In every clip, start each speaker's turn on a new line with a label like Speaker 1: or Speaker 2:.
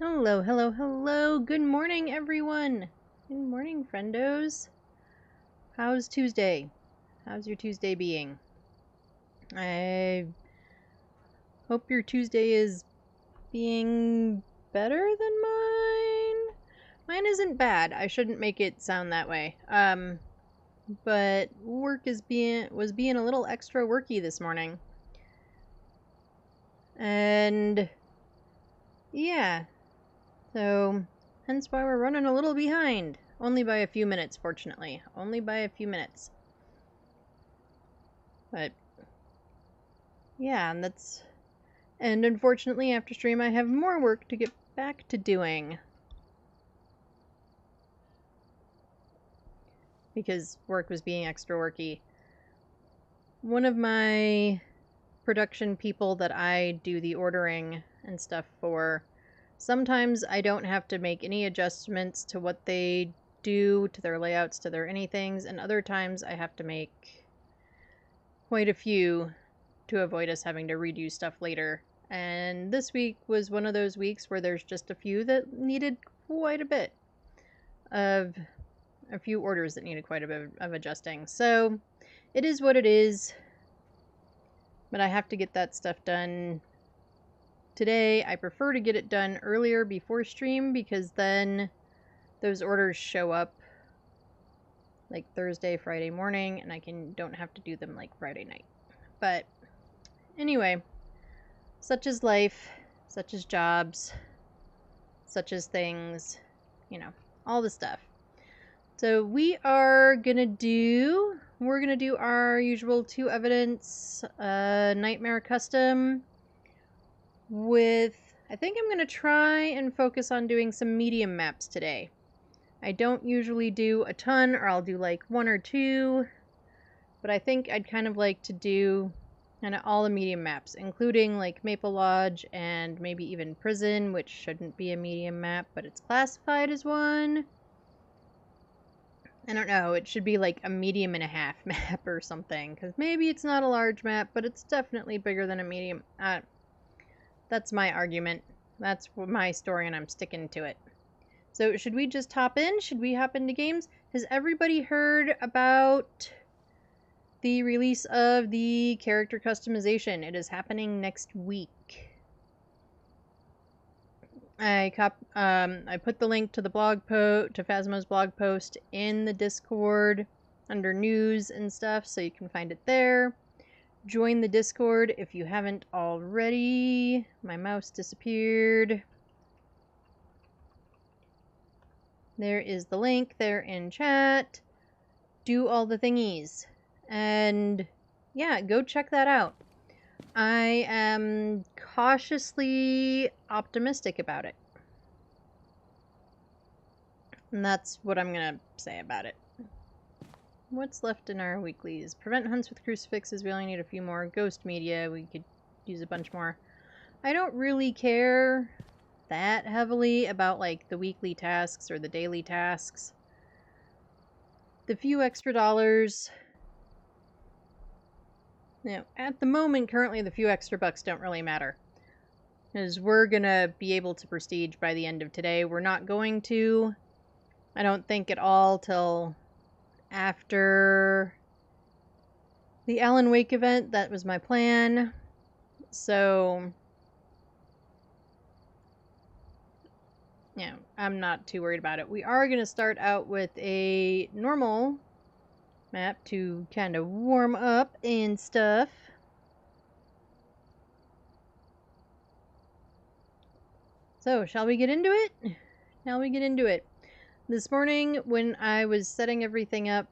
Speaker 1: Hello, hello, hello. Good morning, everyone. Good morning, friendos. How's Tuesday? How's your Tuesday being? I hope your Tuesday is being better than mine. Mine isn't bad. I shouldn't make it sound that way. But work was being a little extra worky this morning. And yeah. So, hence why we're running a little behind. Only by a few minutes, fortunately. Only by a few minutes. But, yeah, and unfortunately, after stream, I have more work to get back to doing. Because work was being extra worky. One of my production people that I do the ordering and stuff for, sometimes I don't have to make any adjustments to what they do, to their layouts, to their anythings, and other times I have to make quite a few to avoid us having to redo stuff later. And this week was one of those weeks where there's just a few that needed quite a bit of a few orders that needed quite a bit of adjusting. So it is what it is. But I have to get that stuff done today. I prefer to get it done earlier before stream because then those orders show up like Thursday, Friday morning, and I don't have to do them like Friday night. But anyway, such is life, such as jobs, such as things, all the stuff. So we're gonna do our usual 2 evidence nightmare custom with, I think I'm gonna try and focus on doing some medium maps today. I don't usually do a ton, or I'll do like 1 or 2, but I think I'd kind of like to do kind of all the medium maps, including like Maple Lodge and maybe even Prison, which shouldn't be a medium map, but it's classified as one. I don't know, it should be like a medium and a half map or something, because maybe it's not a large map, but it's definitely bigger than a medium. That's my argument. That's my story, and I'm sticking to it. So should we just hop in? Should we hop into games? Has everybody heard about the release of the character customization? It is happening next week. I put the link to the to Phasmo's blog post in the Discord under news and stuff, so you can find it there. Join the Discord if you haven't already. My mouse disappeared. There is the link there in chat. Do all the thingies. And yeah, go check that out. I am cautiously optimistic about it. And that's what I'm going to say about it. What's left in our weeklies? Prevent hunts with crucifixes. We only need a few more. Ghost media. We could use a bunch more. I don't really care that heavily about like the weekly tasks or the daily tasks. The few extra dollars, at the moment, currently the few extra bucks don't really matter, because we're gonna be able to prestige by the end of today. We're not going to, I don't think, at all till after the Alan Wake event. That was my plan. So I'm not too worried about it. We are going to start out with a normal map to kind of warm up and stuff. So, shall we get into it? Shall we get into it? This morning, when I was setting everything up,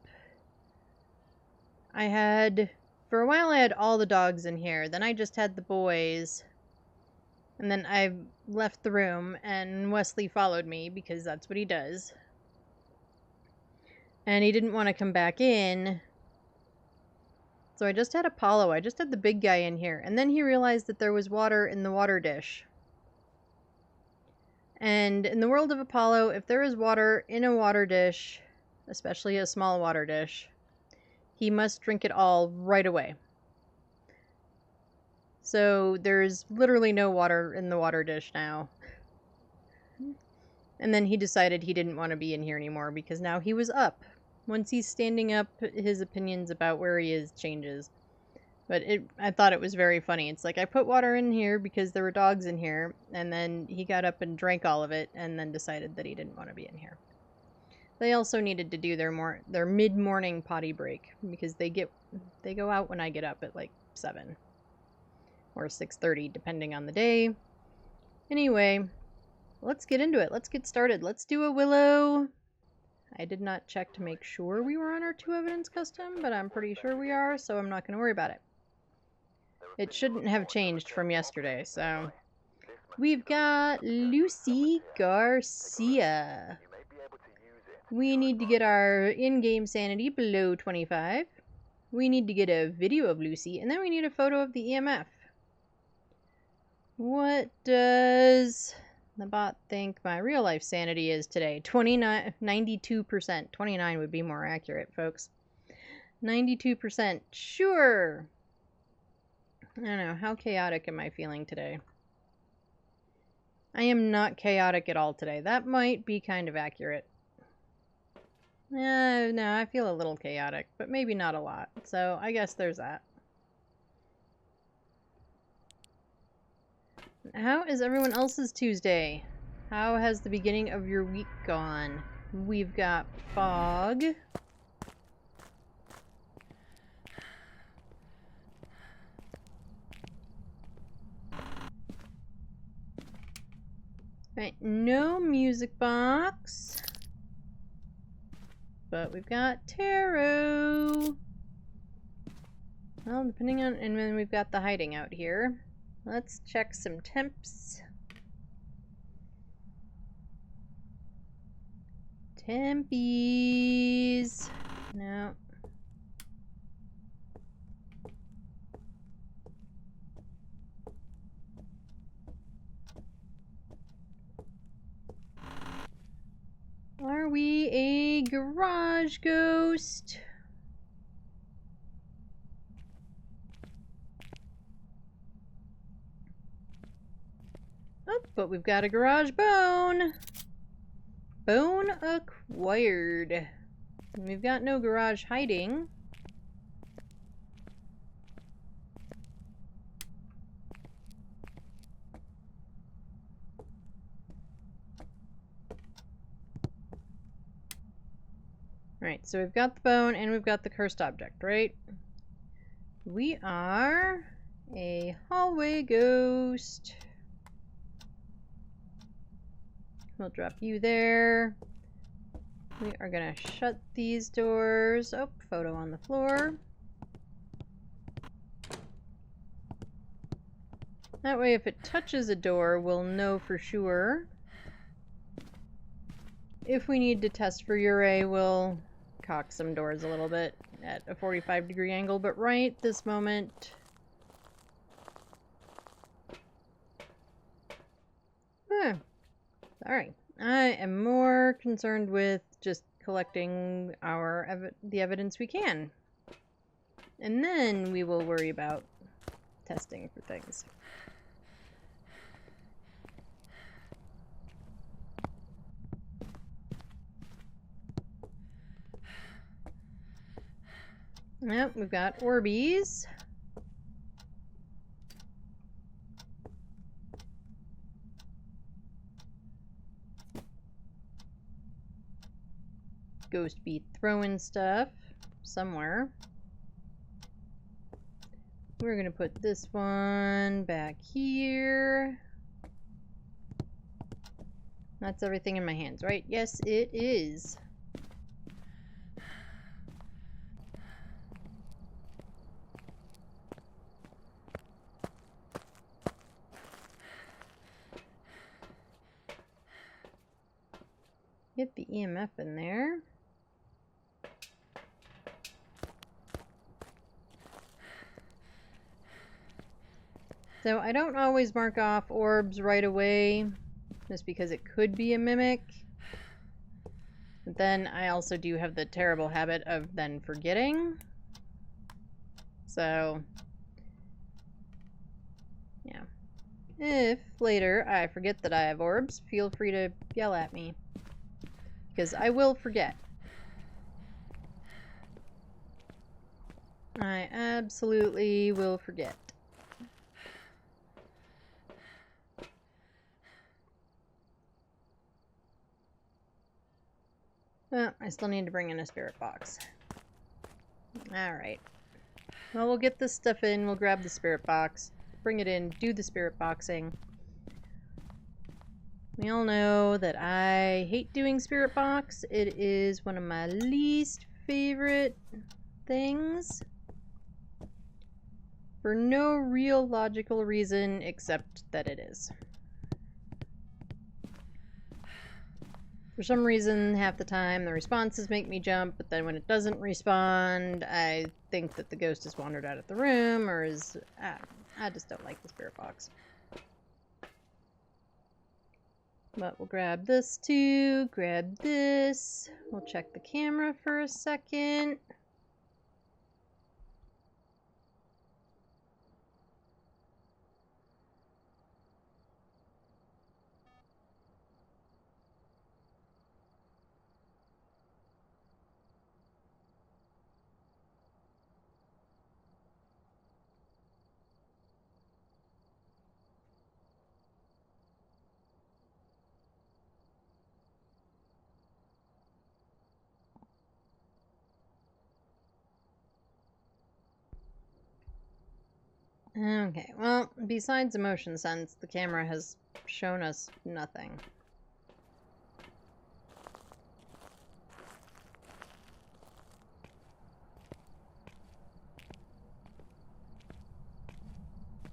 Speaker 1: for a while I had all the dogs in here. Then I just had the boys. And then I left the room, and Wesley followed me, because that's what he does. And he didn't want to come back in. So I just had Apollo. I just had the big guy in here. And then he realized that there was water in the water dish. And in the world of Apollo, if there is water in a water dish, especially a small water dish, he must drink it all right away. So there's literally no water in the water dish now. And then he decided he didn't want to be in here anymore because now he was up. Once he's standing up, his opinions about where he is changes. But I thought it was very funny. It's like, I put water in here because there were dogs in here, and then he got up and drank all of it, and then decided that he didn't want to be in here. They also needed to do their mid-morning potty break, because they go out when I get up at like 7 or 6:30, depending on the day. Anyway, let's get into it. Let's get started. Let's do a Willow. I did not check to make sure we were on our 2 evidence custom, but I'm pretty sure we are, so I'm not going to worry about it. It shouldn't have changed from yesterday, so... We've got Lucy Garcia. We need to get our in-game sanity below 25. We need to get a video of Lucy, and then we need a photo of the EMF. What does the bot think my real-life sanity is today? 92%. 29 would be more accurate, folks. 92%. Sure. I don't know. How chaotic am I feeling today? I am not chaotic at all today. That might be kind of accurate. No, I feel a little chaotic, but maybe not a lot. So I guess there's that. How is everyone else's Tuesday? How has the beginning of your week gone? We've got fog. Right, no music box. But we've got tarot. Well, depending on... And then we've got the hiding out here. Let's check some temps. Tempies. No. Are we a garage ghost? Oh, but we've got a garage bone. Bone acquired. And we've got no garage hiding. Right, so we've got the bone and we've got the cursed object, right? We are a hallway ghost. We'll drop you there. We are gonna shut these doors. Oh, photo on the floor. That way if it touches a door, we'll know for sure. If we need to test for Ure, we'll cock some doors a little bit at a 45-degree angle, but right this moment... Sorry. I am more concerned with just collecting the evidence we can. And then we will worry about testing for things. Yep, we've got Orbeez. Ghost be throwing stuff somewhere. We're gonna put this one back here. That's everything in my hands, right? Yes, it is. Get the EMF in there. So I don't always mark off orbs right away, just because it could be a mimic. But then I also do have the terrible habit of then forgetting. So, yeah. If later I forget that I have orbs, feel free to yell at me. Because I will forget. I absolutely will forget. Well, I still need to bring in a spirit box. Alright. Well, we'll get this stuff in, we'll grab the spirit box, bring it in, do the spirit boxing. We all know that I hate doing spirit box. It is one of my least favorite things. For no real logical reason except that it is. For some reason, half the time, the responses make me jump, but then when it doesn't respond, I think that the ghost has wandered out of the room, or is... I just don't like the spirit box. But we'll grab this too, grab this. We'll check the camera for a second. Okay, well, besides emotion sense, the camera has shown us nothing.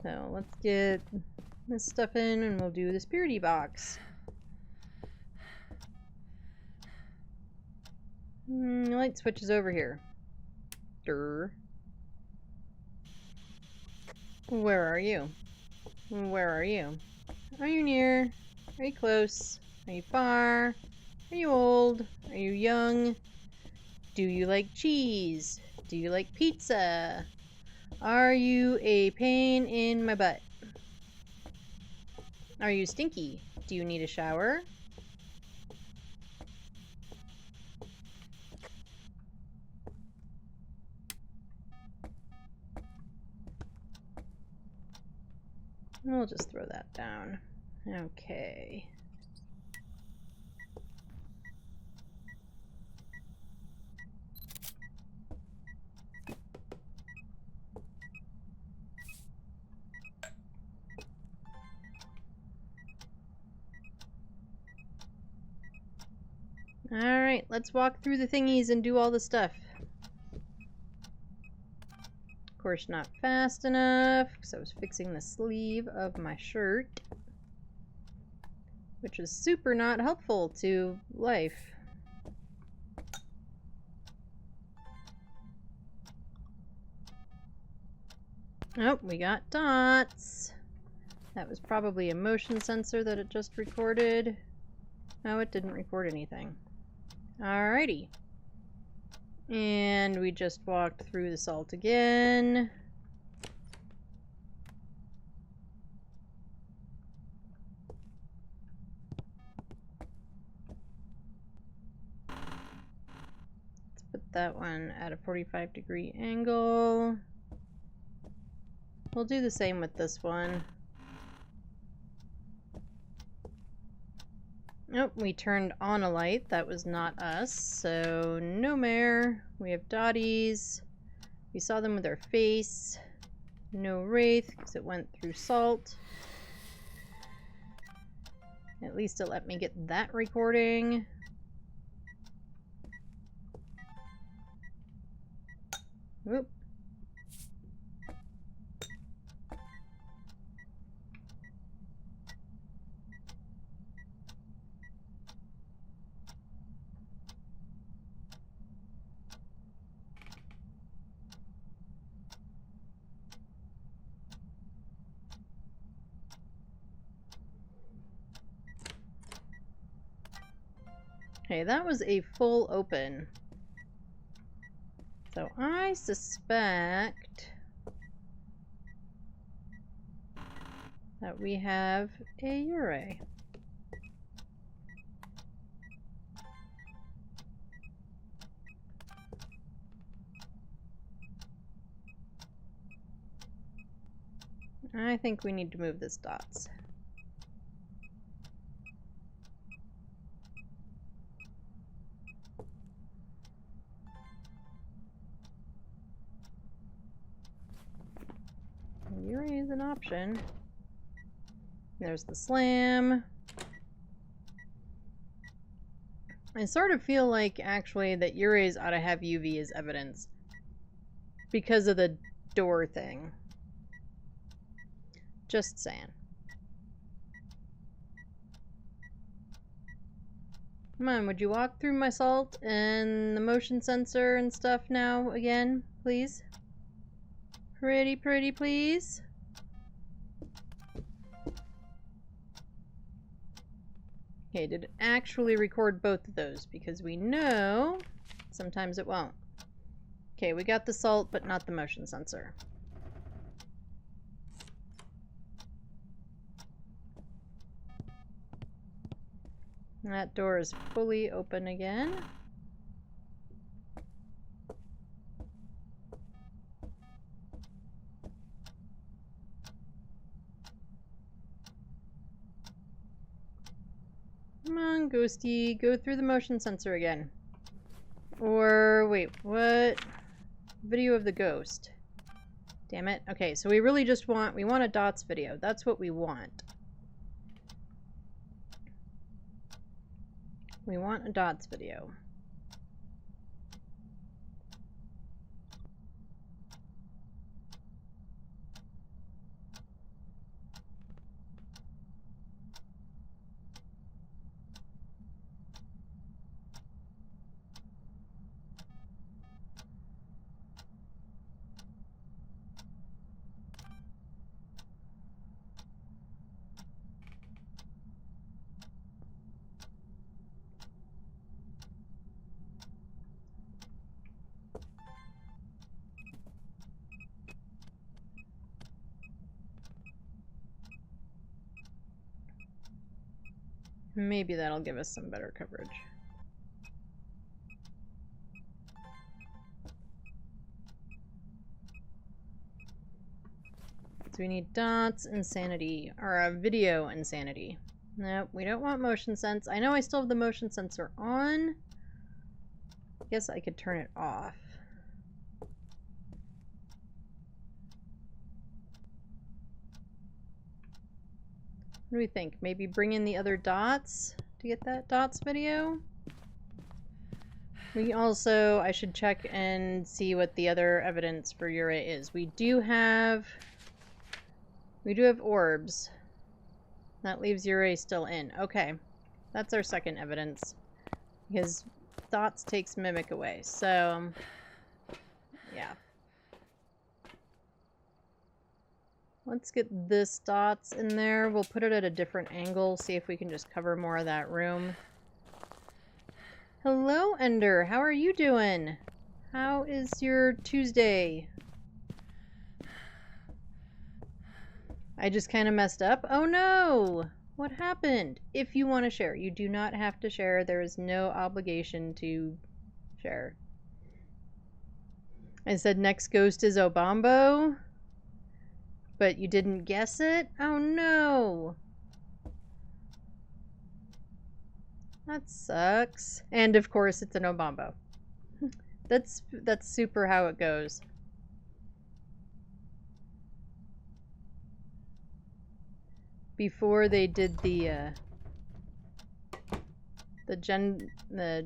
Speaker 1: So let's get this stuff in and we'll do the spirity box. Light switch is over here. Durr. Where are you? Where are you? Are you near? Are you close? Are you far? Are you old? Are you young? Do you like cheese? Do you like pizza? Are you a pain in my butt? Are you stinky? Do you need a shower? We'll just throw that down. Okay. Alright, let's walk through the thingies and do all the stuff. Of course, not fast enough, because I was fixing the sleeve of my shirt. Which is super not helpful to life. Oh, we got dots. That was probably a motion sensor that it just recorded. No, it didn't record anything. Alrighty. And we just walked through the salt again. Let's put that one at a 45-degree angle. We'll do the same with this one. Nope, we turned on a light. That was not us. So, no mare. We have dotties. We saw them with our face. No wraith, because it went through salt. At least it let me get that recording. Whoop. Okay, that was a full open. So I suspect that we have a Yurei. I think we need to move this dots. Yurei is an option. There's the slam. I sort of feel like, actually, that Yurei's ought to have UV as evidence. Because of the door thing. Just saying. Come on, would you walk through my salt and the motion sensor and stuff now again, please? Pretty, please. Okay, did it actually record both of those? Because we know sometimes it won't. Okay, we got the salt, but not the motion sensor. That door is fully open again. Come on, Ghosty, go through the motion sensor again. Or, wait, what? Video of the ghost. Damn it. Okay, so we really just want, we want a dots video. That's what we want. We want a dots video. Maybe that'll give us some better coverage. So we need dots, insanity, or a video insanity. Nope, we don't want motion sense. I know I still have the motion sensor on. I guess I could turn it off. What do we think? Maybe bring in the other dots to get that dots video? We also, I should check and see what the other evidence for Yurei is. We do have orbs. That leaves Yurei still in. Okay. That's our second evidence. Because dots takes mimic away. So, yeah. Let's get this dots in there. We'll put it at a different angle, see if we can just cover more of that room. Hello, Ender. How are you doing? How is your Tuesday? I just kind of messed up. Oh no! What happened? If you want to share, you do not have to share. There is no obligation to share. I said next ghost is Obambo. But you didn't guess it? Oh no! That sucks. And of course it's an Obambo. That's super how it goes. Before they did the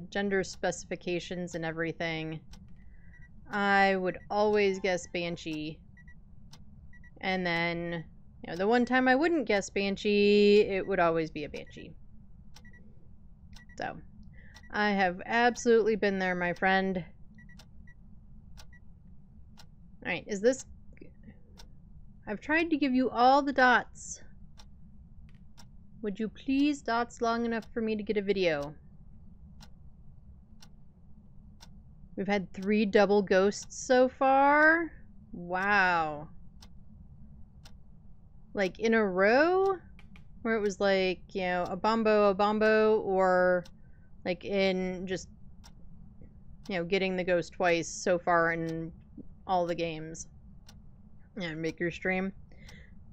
Speaker 1: gender specifications and everything, I would always guess Banshee. And then, you know, the one time I wouldn't guess Banshee, it would always be a Banshee. So, I have absolutely been there, my friend. Alright, is this... I've tried to give you all the dots. Would you please dots long enough for me to get a video? We've had 3 double ghosts so far. Wow. like in a row, where it was like, you know, a bombo, or like in just, you know, getting the ghost twice so far in all the games. Yeah, make your stream.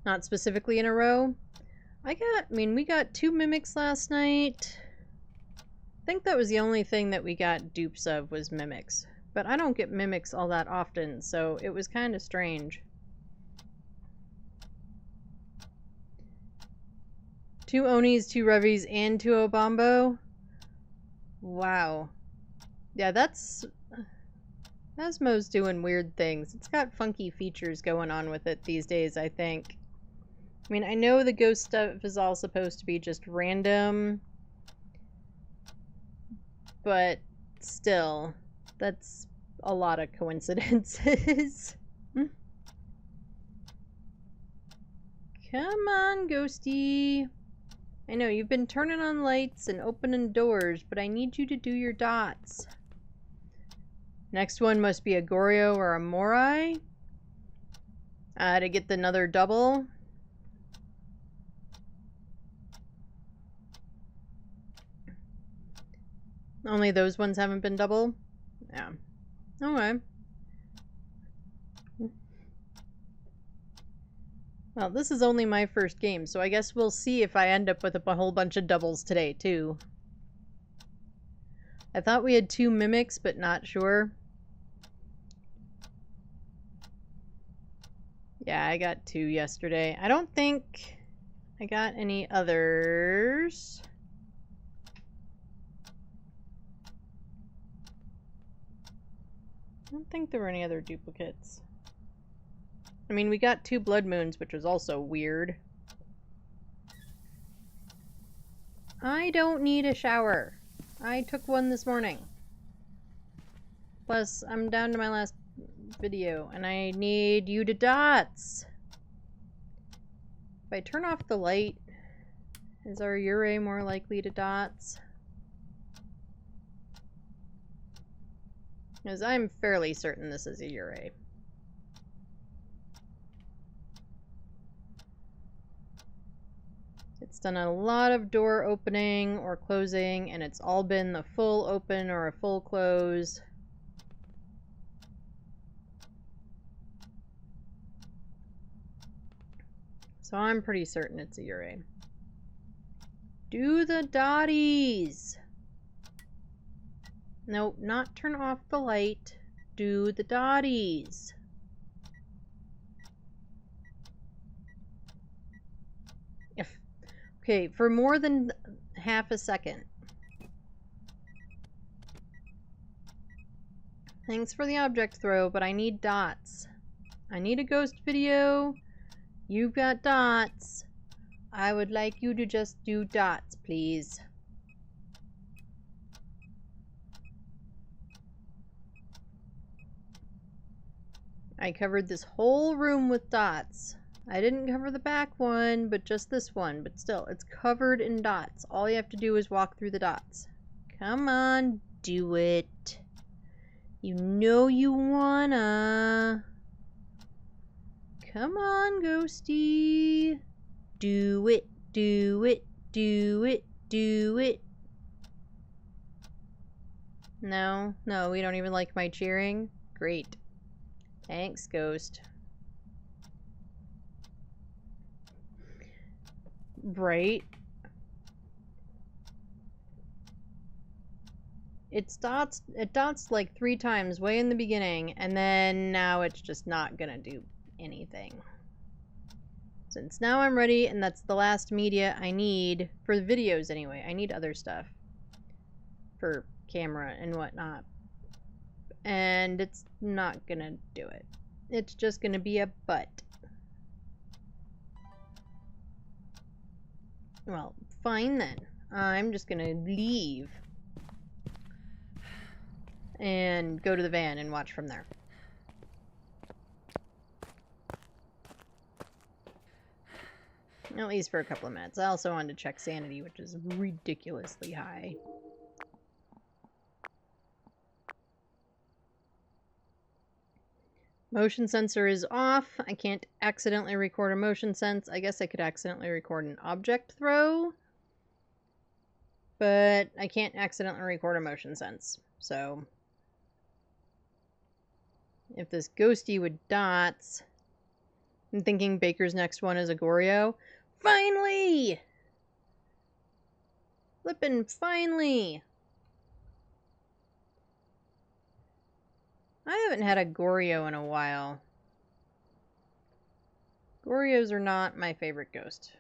Speaker 1: Not specifically in a row. We got 2 mimics last night. I think that was the only thing that we got dupes of was mimics. But I don't get mimics all that often, so it was kind of strange. 2 Onis, 2 Revies, and 2 Obombo? Wow. Yeah, Phasmo's doing weird things. It's got funky features going on with it these days, I think. I mean, I know the ghost stuff is all supposed to be just random, but still, that's a lot of coincidences. Come on, Ghosty. I know, you've been turning on lights and opening doors, but I need you to do your dots. Next one must be a Goryo or a Morai. To get another double. Only those ones haven't been double? Yeah. Okay. Well, this is only my first game, so I guess we'll see if I end up with a whole bunch of doubles today, too. I thought we had 2 mimics, but not sure. Yeah, I got 2 yesterday. I don't think I got any others. I don't think there were any other duplicates. I mean, we got 2 blood moons, which was also weird. I don't need a shower. I took one this morning. Plus, I'm down to my last video, and I need you to dots. If I turn off the light, is our Ure more likely to dots? Because I'm fairly certain this is a Ure. It's done a lot of door opening or closing, and it's all been the full open or a full close. So I'm pretty certain it's a Ure. Do the dotties! Nope, not turn off the light. Do the dotties. Okay, for more than half a second. Thanks for the object throw, but I need dots. I need a ghost video. You've got dots. I would like you to just do dots, please. I covered this whole room with dots. I didn't cover the back one, but just this one. But still, it's covered in dots. All you have to do is walk through the dots. Come on, do it. You know you wanna. Come on, Ghosty. Do it, do it, do it, do it. No, no, we don't even like my cheering. Great. Thanks, Ghost. Right. It dots like 3 times way in the beginning, and then now it's just not gonna do anything. Since now I'm ready, and that's the last media I need for the videos anyway. I need other stuff for camera and whatnot. And it's not gonna do it. It's just gonna be a butt. Well, fine then. I'm just gonna leave and go to the van and watch from there. At least for a couple of minutes. I also wanted to check sanity, which is ridiculously high. Motion sensor is off. I can't accidentally record a motion sense. I guess I could accidentally record an object throw, but I can't accidentally record a motion sense. So if this ghosty with dots, I'm thinking Baker's next one is a Goryo. Finally! Flippin' finally! I haven't had a Goryo in a while. Goryos are not my favorite ghost.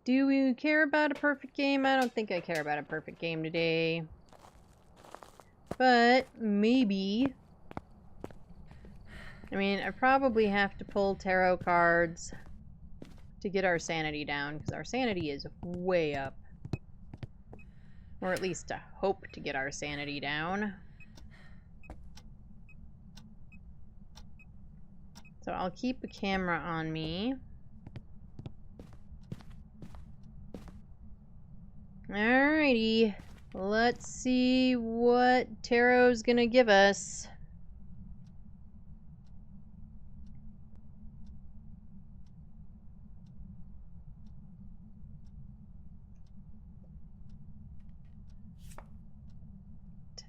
Speaker 1: Do we care about a perfect game? I don't think I care about a perfect game today. But maybe. I mean, I probably have to pull tarot cards to get our sanity down, because our sanity is way up. Or at least to hope to get our sanity down. So I'll keep a camera on me. Alrighty. Let's see what tarot's gonna give us.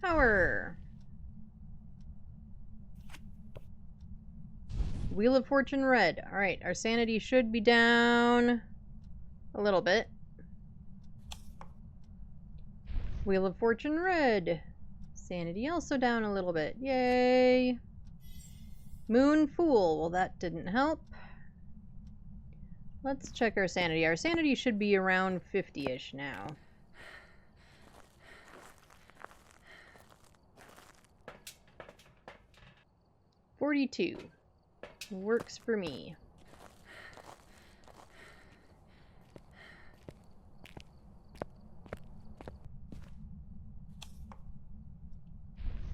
Speaker 1: Tower. Wheel of Fortune red. Alright, our sanity should be down a little bit. Wheel of Fortune red. Sanity also down a little bit. Yay! Moon Fool. Well, that didn't help. Let's check our sanity. Our sanity should be around 50-ish now. $42. Works for me.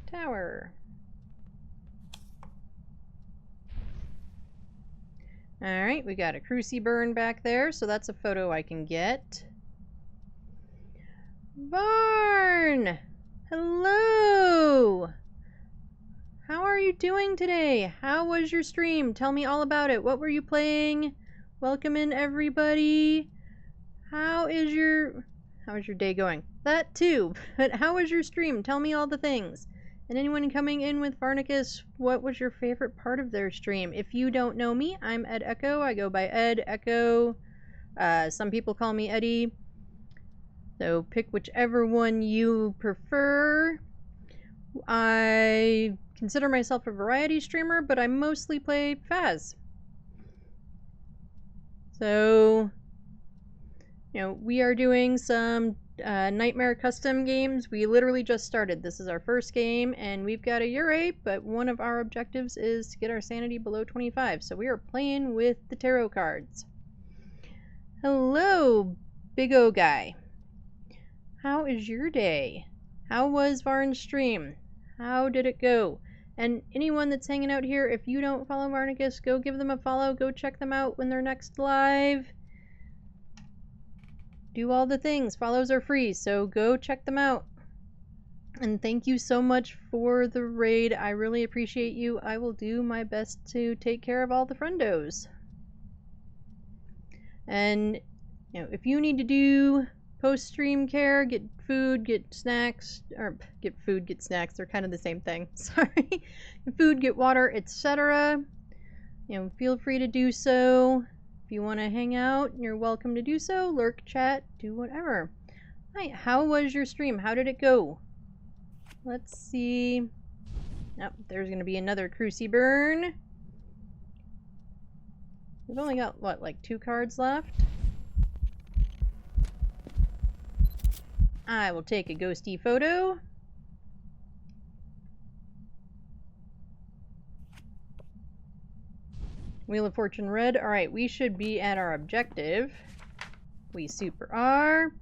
Speaker 1: Tower. Alright, we got a Cruci burn back there, so that's a photo I can get. Varn! Hello! How are you doing today? How was your stream? Tell me all about it. What were you playing? Welcome in, everybody. How is your day going? That too. But how was your stream? Tell me all the things. And anyone coming in with Varnicus, what was your favorite part of their stream? If you don't know me, I'm Ed Echo. I go by Ed Echo. Some people call me Eddie. So pick whichever one you prefer. I consider myself a variety streamer, but I mostly play Phas. So, you know, we are doing some Nightmare custom games. We literally just started. This is our first game, and we've got a Ure, but one of our objectives is to get our sanity below 25. So we are playing with the tarot cards. Hello, Big O Guy. How is your day? How was Varn's stream? How did it go? And anyone that's hanging out here, if you don't follow Varnicus, go give them a follow. Go check them out when they're next live. Do all the things. Follows are free, so go check them out. And thank you so much for the raid. I really appreciate you. I will do my best to take care of all the friendos. And, you know, if you need to do post-stream care, get food, get snacks, or get food, get snacks, they're kind of the same thing. Sorry. Get food, get water, etc. You know, feel free to do so. If you want to hang out, you're welcome to do so. Lurk, chat, do whatever. Hi, how was your stream? How did it go? Let's see. Oh, there's going to be another Cruci burn. We've only got, what, like 2 cards left? I will take a ghosty photo. Wheel of Fortune red. Alright, we should be at our objective. We super are.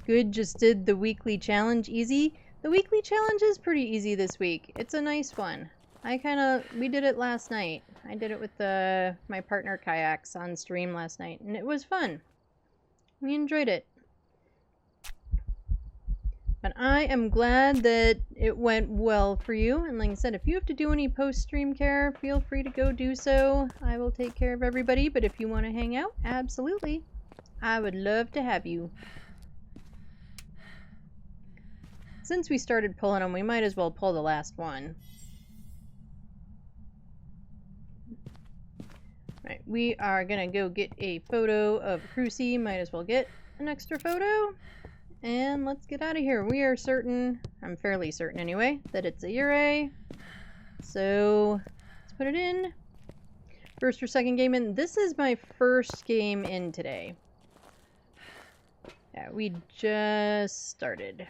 Speaker 1: Good, just did the weekly challenge easy. The weekly challenge is pretty easy this week. It's a nice one. We did it last night. I did it with my partner Kayaks on stream last night, and it was fun. We enjoyed it. But I am glad that it went well for you. And like I said, if you have to do any post-stream care, feel free to go do so. I will take care of everybody. But if you want to hang out, absolutely. I would love to have you. Since we started pulling them, we might as well pull the last one. Right, we are gonna go get a photo of Crucy. Might as well get an extra photo. And let's get out of here. We are certain, I'm fairly certain anyway, that it's a Ure. So let's put it in. First or second game in. This is my first game in today. Yeah, we just started.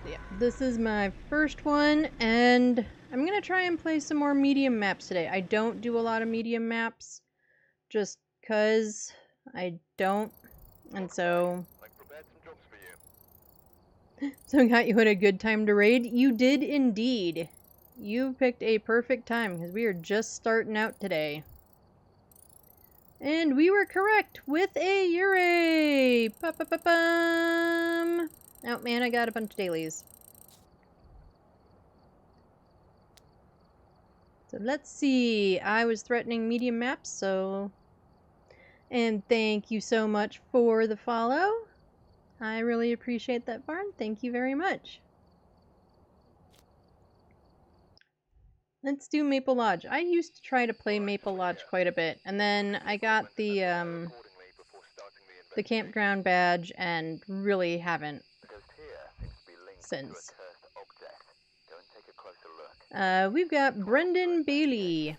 Speaker 1: Yeah, this is my first one, and I'm gonna try and play some more medium maps today. I don't do a lot of medium maps, just cause I don't, and so... So got you at a good time to raid? You did indeed. You picked a perfect time, because we are just starting out today. And we were correct with a Ure! Pa-pa-pa-pum! Oh man, I got a bunch of dailies. So let's see. I was threatening medium maps, so... And thank you so much for the follow. I really appreciate that, Barn. Thank you very much. Let's do Maple Lodge. I used to try to play Maple Lodge quite a bit, and then I got the campground badge and really haven't since. We've got Brendan Bailey.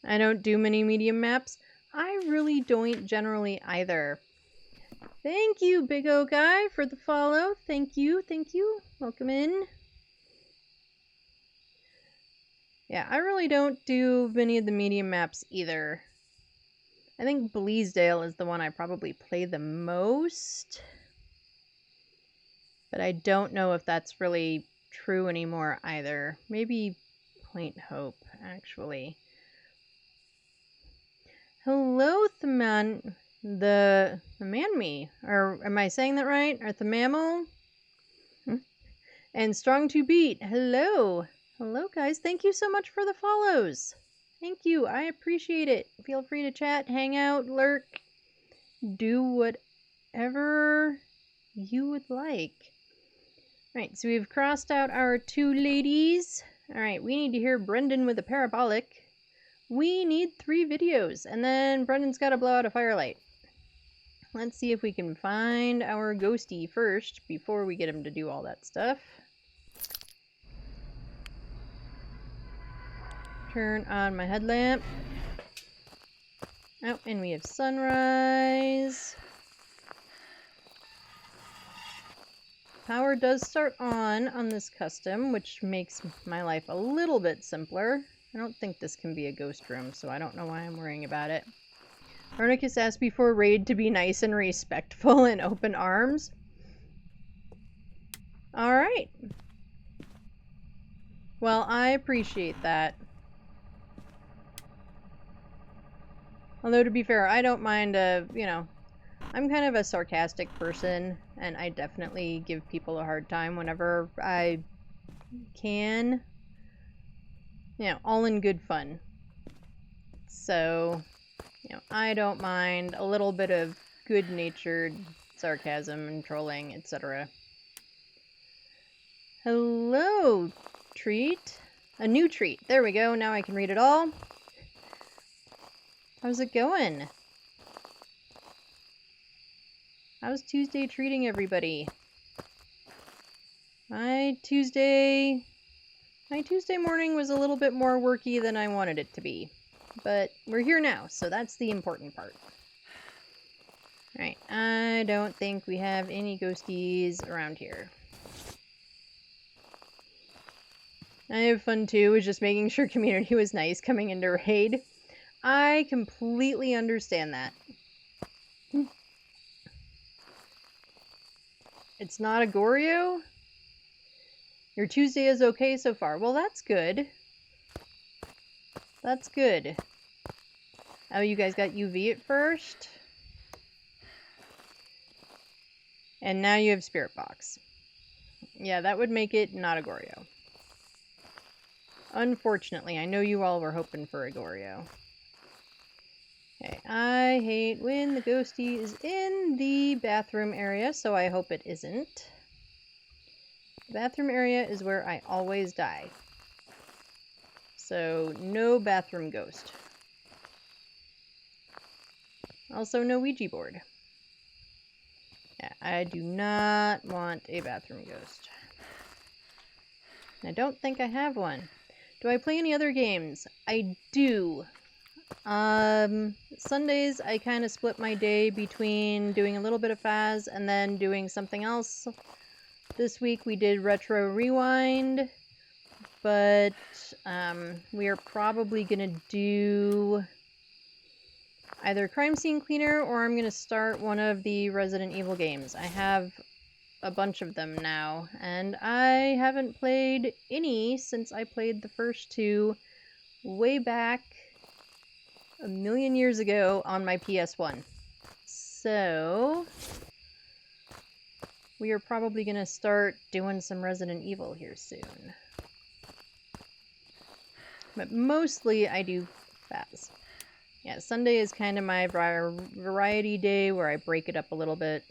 Speaker 1: I don't do many medium maps. I really don't generally either. Thank you, Big O Guy, for the follow. Thank you, thank you. Welcome in. Yeah, I really don't do many of the medium maps either. I think Bleasdale is the one I probably play the most. But I don't know if that's really true anymore either. Maybe Point Hope, actually. Hello, the Manme. Or am I saying that right? Or the Mammal? And Strong to Beat. Hello. Hello, guys. Thank you so much for the follows. Thank you. I appreciate it. Feel free to chat, hang out, lurk, do whatever you would like. Alright, so we've crossed out our two ladies. Alright, we need to hear Brendan with a parabolic. We need 3 videos, and then Brendan's got to blow out a firelight. Let's see if we can find our ghosty first before we get him to do all that stuff. Turn on my headlamp. Oh, and we have sunrise. Power does start on this custom, which makes my life a little bit simpler. I don't think this can be a ghost room, so I don't know why I'm worrying about it. Arnicus asked before raid to be nice and respectful and open arms. Alright. Well, I appreciate that. Although, to be fair, I don't mind, you know, I'm kind of a sarcastic person, and I definitely give people a hard time whenever I can. You know, all in good fun. So, you know, I don't mind a little bit of good-natured sarcasm and trolling, etc. Hello, treat. A new treat. There we go. Now I can read it all. How's it going? How's Tuesday treating everybody? My Tuesday morning was a little bit more worky than I wanted it to be. But we're here now, so that's the important part. Alright, I don't think we have any ghosties around here. I have fun too, was just making sure community was nice coming into raid. I completely understand that. It's not a Goryo? Your Tuesday is okay so far. Well, that's good. That's good. Oh, you guys got UV at first? And now you have Spirit Box. Yeah, that would make it not a Goryo. Unfortunately, I know you all were hoping for a Goryo. Okay, I hate when the ghosty is in the bathroom area, so I hope it isn't. The bathroom area is where I always die. So, no bathroom ghost. Also, no Ouija board. Yeah, I do not want a bathroom ghost. I don't think I have one. Do I play any other games? I do. Sundays I kind of split my day between doing a little bit of Phas and then doing something else. This week we did Retro Rewind, but we are probably gonna do either Crime Scene Cleaner or I'm gonna start one of the Resident Evil games. I have a bunch of them now, and I haven't played any since I played the first two way back a million years ago on my PS1. So we are probably going to start doing some Resident Evil here soon. But mostly I do Phas. Yeah, Sunday is kind of my variety day where I break it up a little bit.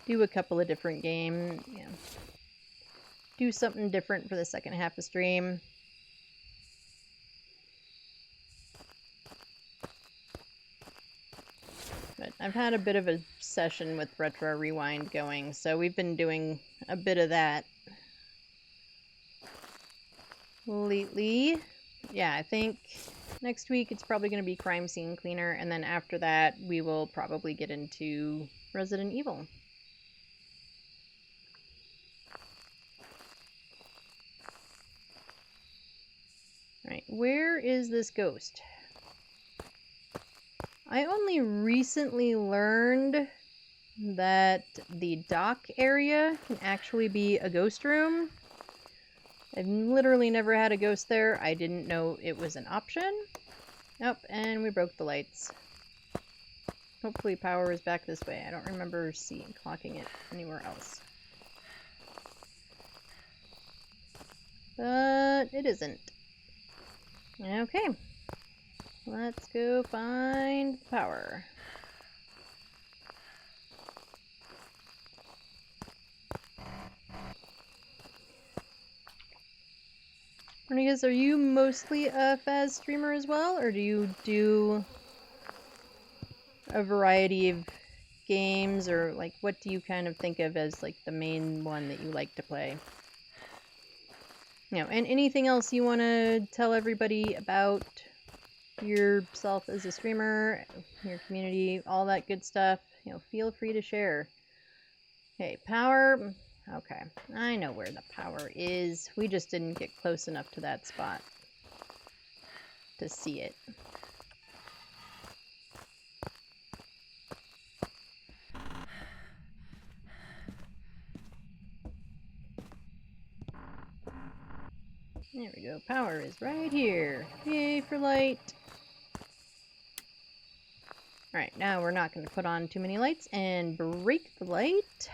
Speaker 1: Do a couple of different games. Yeah. Do something different for the second half of stream. But I've had a bit of a session with Retro Rewind going, so we've been doing a bit of that lately. Yeah, I think next week it's probably going to be Crime Scene Cleaner, and then after that we will probably get into Resident Evil. Alright, where is this ghost? I only recently learned that the dock area can actually be a ghost room. I've literally never had a ghost there. I didn't know it was an option. Nope, and we broke the lights. Hopefully power is back this way. I don't remember clocking it anywhere else. But it isn't. Okay. Let's go find power. Renegades, are you mostly a Phas streamer as well, or do you do a variety of games, or like what do you kind of think of as like the main one that you like to play? You know, and anything else you want to tell everybody about yourself as a streamer, your community, all that good stuff, you know, feel free to share. Okay, power. Okay, I know where the power is. We just didn't get close enough to that spot to see it. There we go. Power is right here. Yay for light. Alright, now we're not going to put on too many lights and break the light.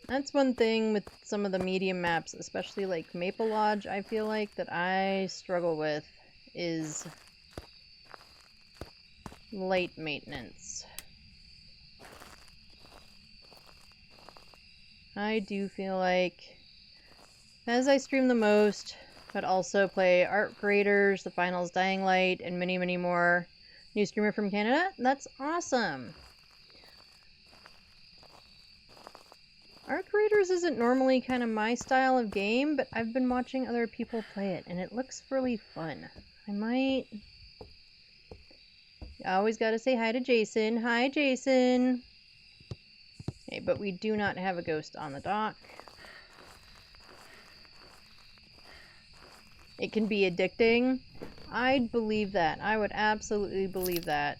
Speaker 1: That's one thing with some of the medium maps, especially like Maple Lodge, I feel like, that I struggle with is light maintenance. I do feel like, as I stream the most, but also play Art Creators, The Finals Dying Light, and many, many more. New streamer from Canada? That's awesome! Art Creators isn't normally kind of my style of game, but I've been watching other people play it, and it looks really fun. I might... I always gotta say hi to Jason. Hi, Jason! Okay, but we do not have a ghost on the dock. It can be addicting. I'd believe that. I would absolutely believe that.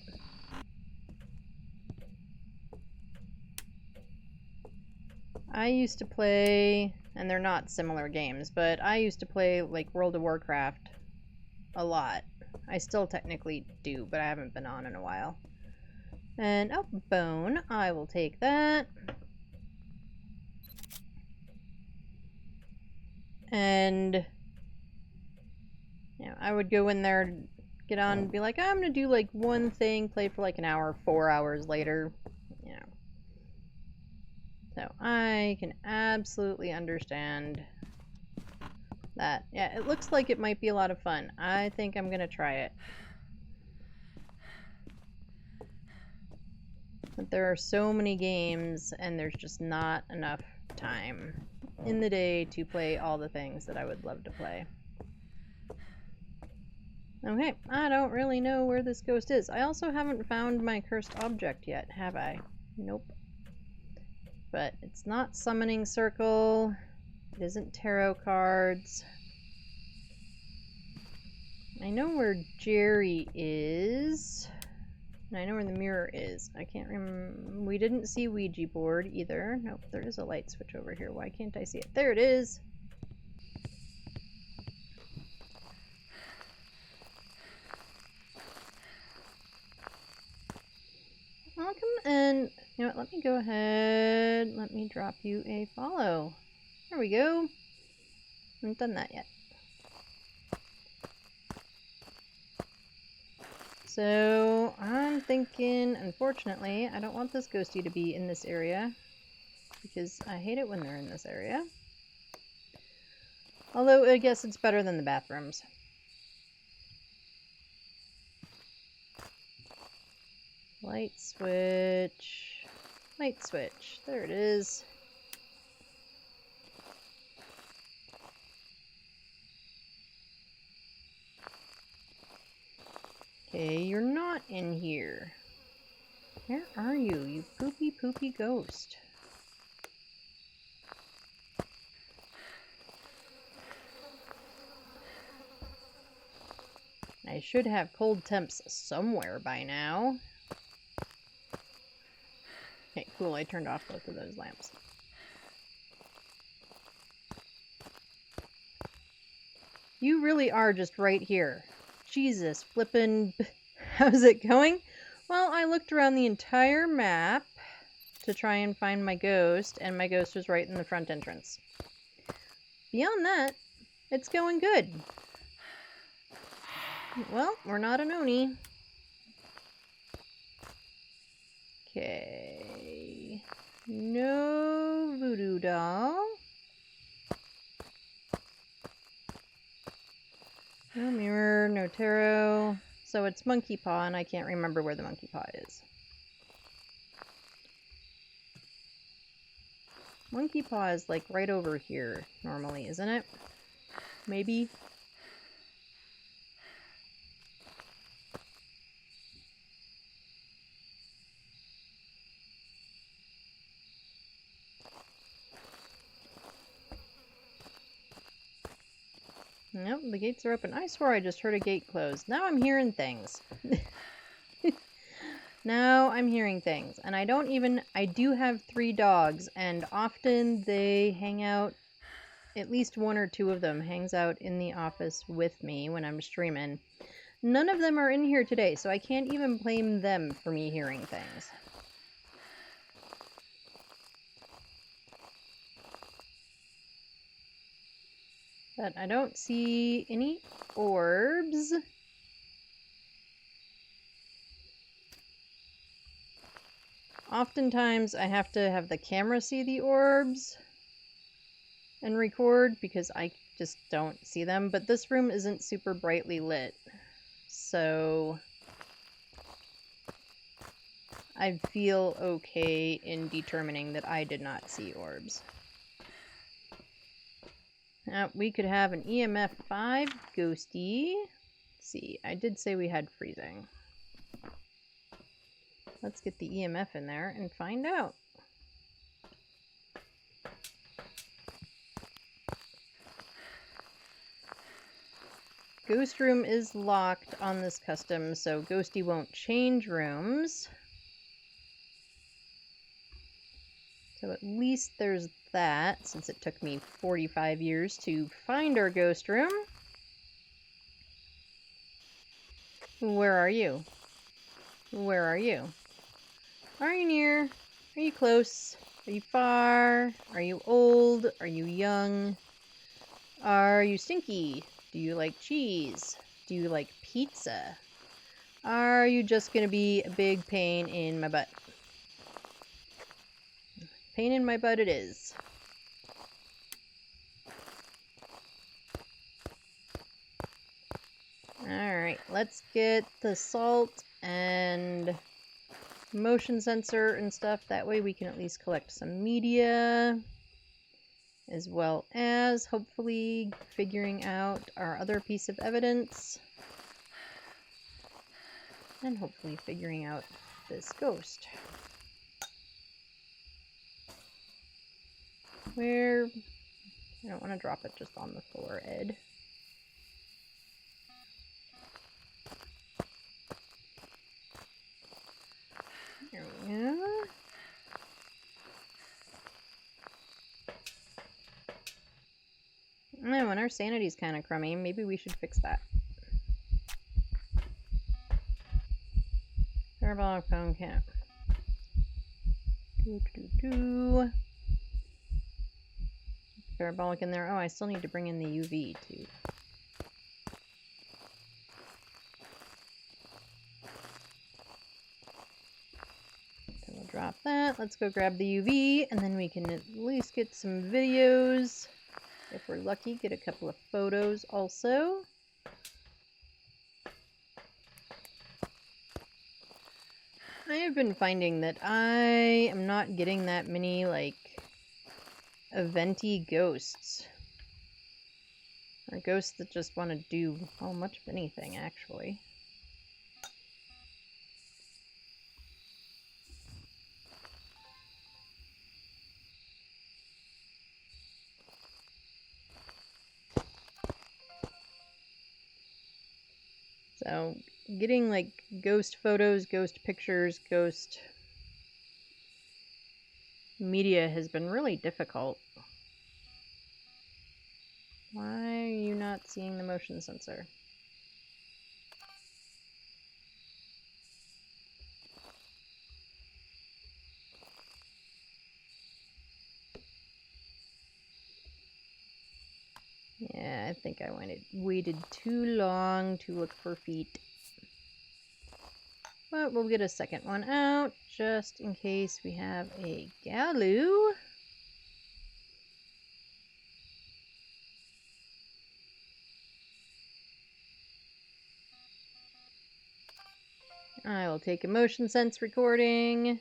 Speaker 1: I used to play and they're not similar games, but I used to play like World of Warcraft a lot. I still technically do, but I haven't been on in a while. And oh, bone. I will take that. And I would go in there, get on, and be like, I'm gonna do like one thing, play for like an hour, 4 hours later. So I can absolutely understand that. Yeah, it looks like it might be a lot of fun. I think I'm gonna try it. But there are so many games, and there's just not enough time in the day to play all the things that I would love to play. Okay, I don't really know where this ghost is. I also haven't found my cursed object yet, have I? Nope. But it's not summoning circle. It isn't tarot cards. I know where Jerry is. And I know where the mirror is. I can't remember. We didn't see Ouija board either. Nope, there is a light switch over here. Why can't I see it? There it is! Welcome, and you know what, let me go ahead. Let me drop you a follow. There we go. I haven't done that yet. So, I'm thinking, unfortunately, I don't want this ghosty to be in this area, because I hate it when they're in this area. Although, I guess it's better than the bathrooms. Light switch. Light switch. There it is. Okay, you're not in here. Where are you, you poopy, poopy ghost? I should have cold temps somewhere by now. Okay, cool, I turned off both of those lamps. You really are just right here. Jesus, flippin'. How's it going? Well, I looked around the entire map to try and find my ghost, and my ghost was right in the front entrance. Beyond that, it's going good. Well, we're not an Oni. Okay. No voodoo doll. No mirror, no tarot. So it's monkey paw, and I can't remember where the monkey paw is. Monkey paw is like right over here normally, isn't it? Maybe? Nope, the gates are open. I swore I just heard a gate close. Now I'm hearing things. Now I'm hearing things. And I do have 3 dogs, and often they hang out, at least 1 or 2 of them hangs out in the office with me when I'm streaming. None of them are in here today, so I can't even blame them for me hearing things. But I don't see any orbs. Oftentimes I have to have the camera see the orbs and record because I just don't see them. But this room isn't super brightly lit, so I feel okay in determining that I did not see orbs. Now, we could have an EMF 5 ghosty. Let's see, I did say we had freezing. Let's get the EMF in there and find out. Ghost room is locked on this custom, so ghosty won't change rooms. So So at least there's that, since it took me 45 years to find our ghost room. Where are you? Where are you? Are you near? Are you close? Are you far? Are you old? Are you young? Are you stinky? Do you like cheese? Do you like pizza? Are you just gonna be a big pain in my butt? Pain in my butt it is. Alright, let's get the salt and motion sensor and stuff. That way we can at least collect some media, as well as hopefully figuring out our other piece of evidence, and hopefully figuring out this ghost. Where... I don't want to drop it just on the floor, Ed. There we go. Oh, and our sanity's kind of crummy. Maybe we should fix that. Parabolic phone cap. Parabolic in there. Oh, I still need to bring in the UV too. So we'll drop that. Let's go grab the UV, and then we can at least get some videos. If we're lucky, get a couple of photos also. I have been finding that I am not getting that many, like, eventy ghosts. Or ghosts that just want to do, well, much of anything, actually. So, getting, like, ghost photos, ghost pictures, ghost media has been really difficult. Why are you not seeing the motion sensor? Yeah, I think I waited too long to look for feet. But we'll get a second one out, just in case we have a Galoo. I will take a motion sense recording.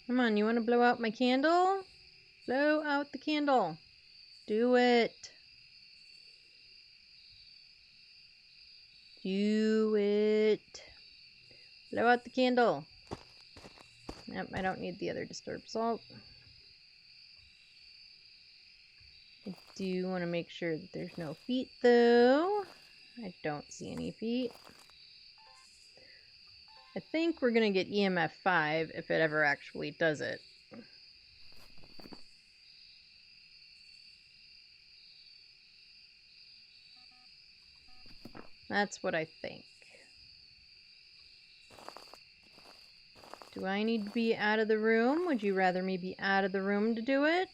Speaker 1: Come on, you want to blow out my candle? Blow out the candle. Do it. Do it. Blow out the candle. Nope, I don't need the other disturbed salt. I do want to make sure that there's no feet, though. I don't see any feet. I think we're going to get EMF 5 if it ever actually does it. That's what I think. Do I need to be out of the room? Would you rather me be out of the room to do it?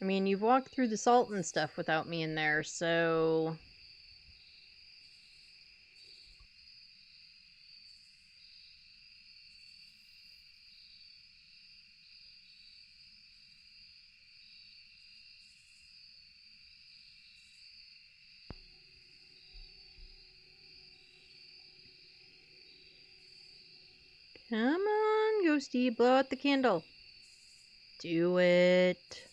Speaker 1: I mean, you've walked through the salt and stuff without me in there, so... Come on, Ghosty, blow out the candle. Do it.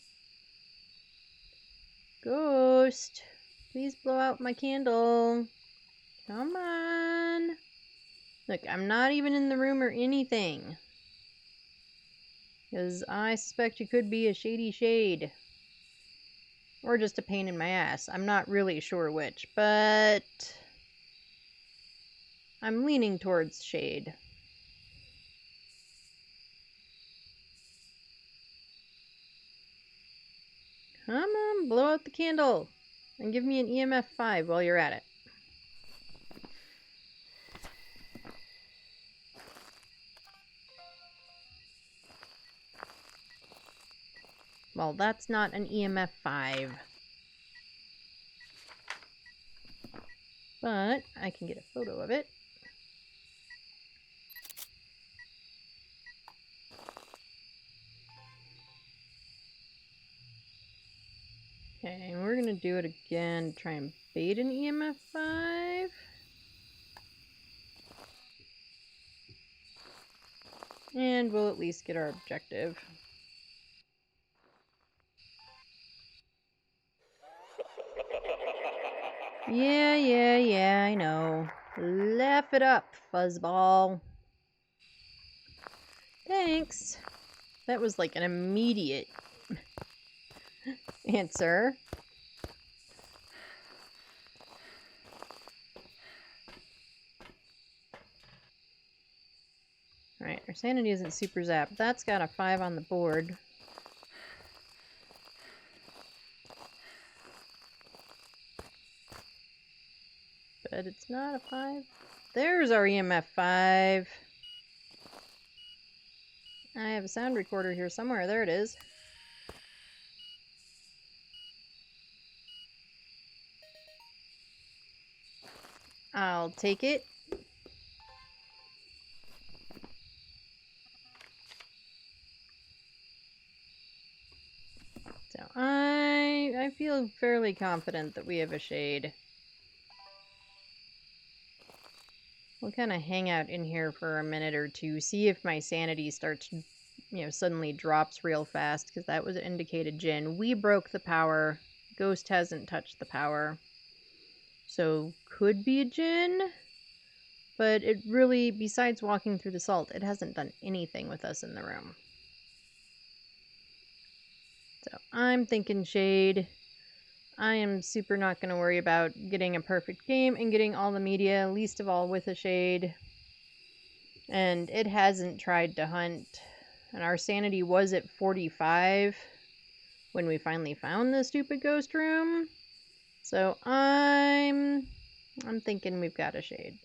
Speaker 1: Ghost, please blow out my candle. Come on. Look, I'm not even in the room or anything. Because I suspect you could be a shady shade. Or just a pain in my ass. I'm not really sure which, but I'm leaning towards shade. Come on, blow out the candle and give me an EMF 5 while you're at it. Well, that's not an EMF 5. But I can get a photo of it. Okay, and we're gonna do it again, try and bait an EMF 5. And we'll at least get our objective. Yeah, I know. Laugh it up, fuzzball. Thanks. That was like an immediate answer. Alright, our sanity isn't super zapped. That's got a 5 on the board. But it's not a 5. There's our EMF 5. I have a sound recorder here somewhere. There it is. I'll take it. So I feel fairly confident that we have a shade. We'll kind of hang out in here for a minute or two, see if my sanity starts, suddenly drops real fast, because that was indicated Jinn. We broke the power. Ghost hasn't touched the power. So, could be a Jinn, but it really, besides walking through the salt, it hasn't done anything with us in the room. So, I'm thinking shade. I am super not going to worry about getting a perfect game and getting all the media, least of all with a shade. And it hasn't tried to hunt. And our sanity was at 45 when we finally found the stupid ghost room. So I'm thinking we've got a shade.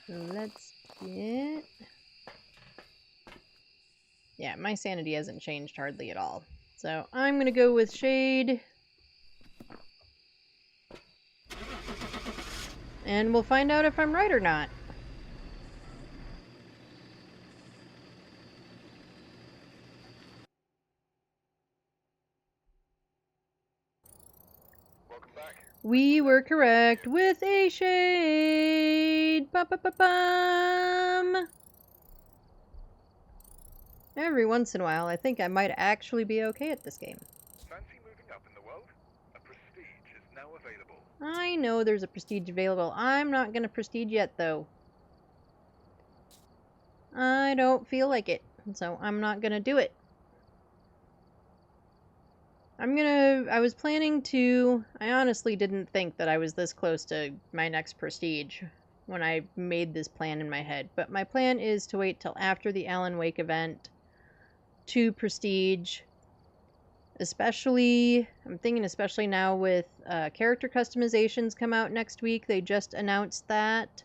Speaker 1: Let's get... Yeah, my sanity hasn't changed hardly at all. So I'm going to go with shade. And we'll find out if I'm right or not.
Speaker 2: Welcome back.
Speaker 1: We were correct with a shade. Ba-ba-ba-bum. Every once in a while, I think I might actually be okay at this game.
Speaker 2: Fancy moving up in the world? A prestige is now available.
Speaker 1: I know there's a prestige available. I'm not going to prestige yet, though. I don't feel like it, so I'm not going to do it. I was planning to... I honestly didn't think that I was this close to my next prestige when I made this plan in my head. But my plan is to wait till after the Alan Wake event to prestige. Especially, I'm thinking especially now with character customizations come out next week. They just announced that.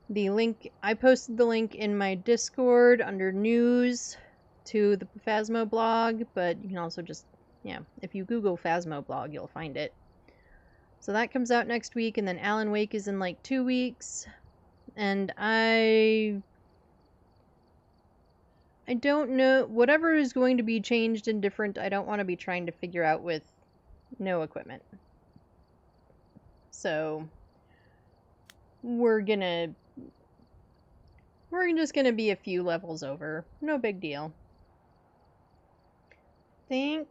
Speaker 1: The link, I posted the link in my Discord under news to the Phasmo blog, but you can also just, if you Google Phasmo blog, you'll find it. So that comes out next week, and then Alan Wake is in like 2 weeks. And I don't know, whatever is going to be changed and different, I don't want to be trying to figure out with no equipment. So, we're just gonna be a few levels over. No big deal. Think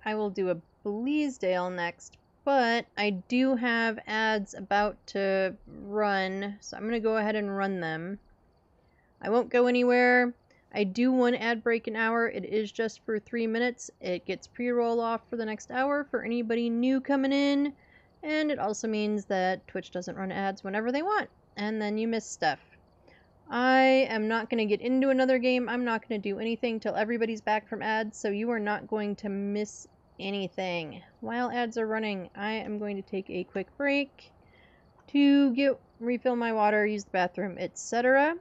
Speaker 1: I will do a Bleasdale next, But I do have ads about to run, so I'm going to go ahead and run them. I won't go anywhere. I do one ad break an hour. It is just for 3 minutes. It gets pre-roll off for the next hour for anybody new coming in. And it also means that Twitch doesn't run ads whenever they want. And then you miss stuff. I am not going to get into another game. I'm not going to do anything till everybody's back from ads. So you are not going to miss anything. While ads are running, I am going to take a quick break to refill my water, use the bathroom, etc.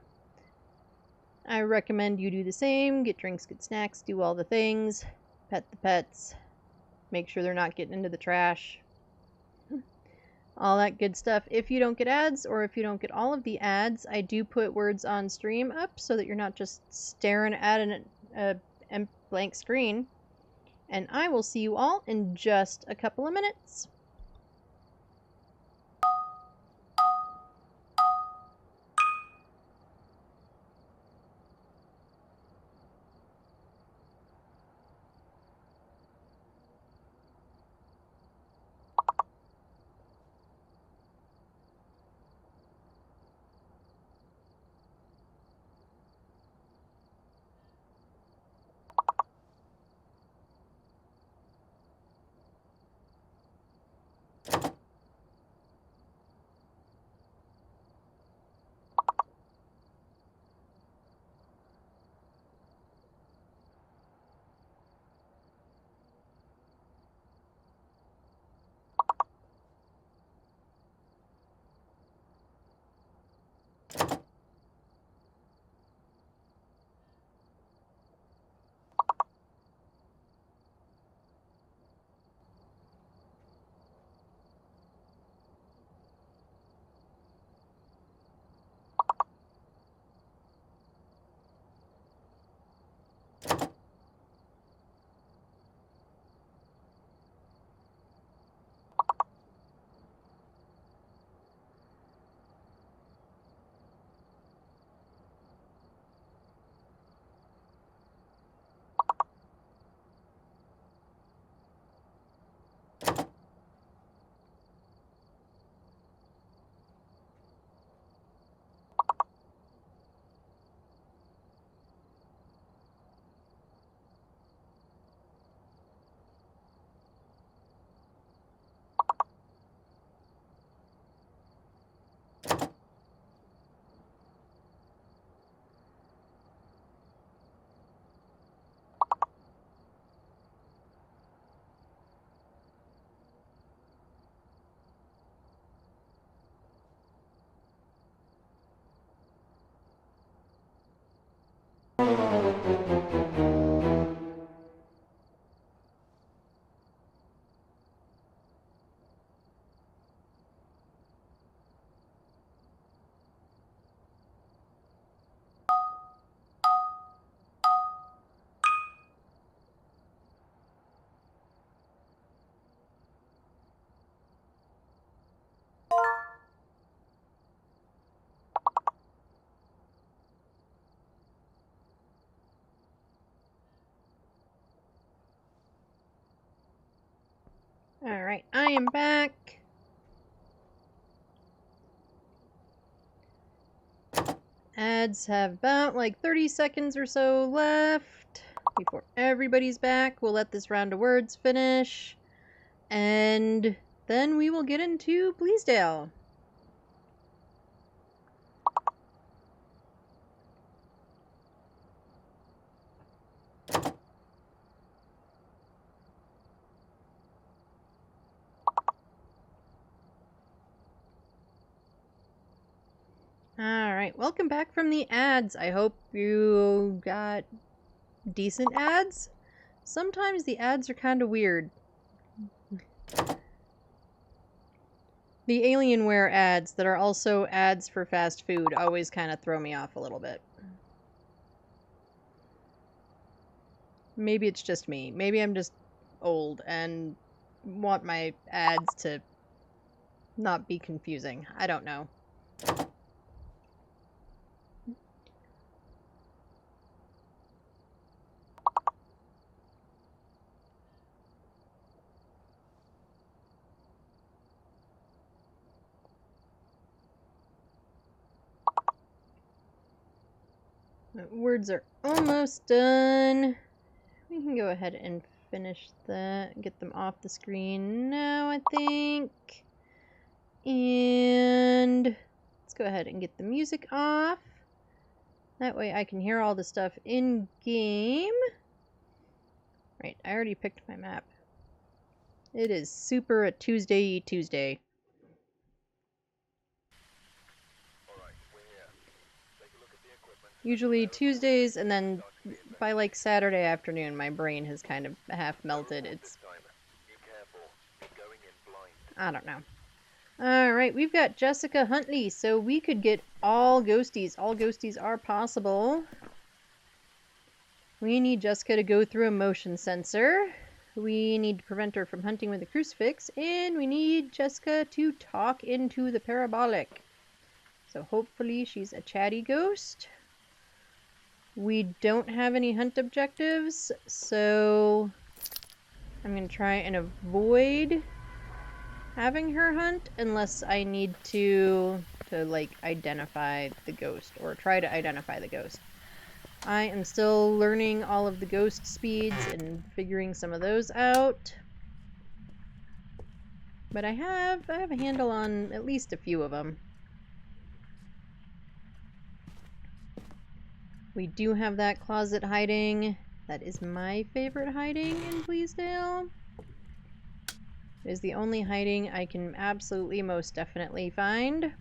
Speaker 1: I recommend you do the same. Get drinks, get snacks, do all the things. Pet the pets. Make sure they're not getting into the trash. All that good stuff. If you don't get ads, or if you don't get all of the ads, I do put words on stream up so that you're not just staring at a blank screen. And I will see you all in just a couple of minutes. Alright, I am back. Ads have about like 30 seconds or so left before everybody's back. We'll let this round of words finish. And then we will get into Bleasdale. Alright, welcome back from the ads. I hope you got decent ads. Sometimes the ads are kind of weird. The Alienware ads that are also ads for fast food always kind of throw me off a little bit. Maybe it's just me. Maybe I'm just old and want my ads to not be confusing. I don't know. My words are almost done. We can go ahead and finish that, get them off the screen now, I think. And let's go ahead and get the music off. That way I can hear all the stuff in game. Right, I already picked my map. It is super a Tuesday. Usually Tuesdays, and then by like Saturday afternoon, my brain has kind of half melted. It's... I don't know. Alright, we've got Jessica Huntley, so we could get all ghosties. All ghosties are possible. We need Jessica to go through a motion sensor. We need to prevent her from hunting with a crucifix. And we need Jessica to talk into the parabolic. So hopefully she's a chatty ghost. We don't have any hunt objectives, so I'm going to try and avoid having her hunt unless I need to like identify the ghost or try to identify the ghost. I am still learning all of the ghost speeds and figuring some of those out. But I have a handle on at least a few of them. We do have that closet hiding. That is my favorite hiding in Bleasdale. It is the only hiding I can absolutely most definitely find.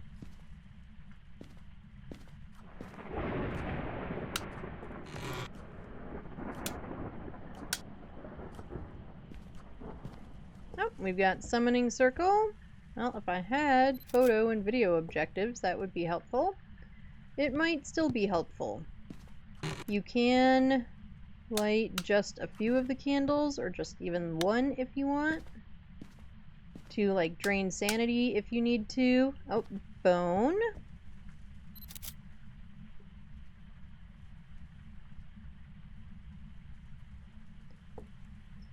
Speaker 1: Oh, we've got summoning circle. Well, if I had photo and video objectives, that would be helpful. It might still be helpful. You can light just a few of the candles, or just even one if you want. To, like, drain sanity if you need to. Oh, bone.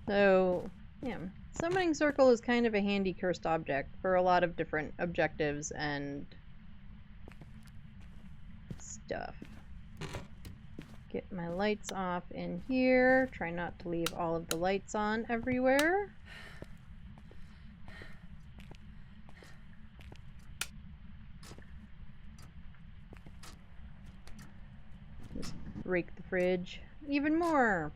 Speaker 1: So, yeah. Summoning circle is kind of a handy cursed object for a lot of different objectives and stuff. Get my lights off in here. Try not to leave all of the lights on everywhere. Just break the fridge even more.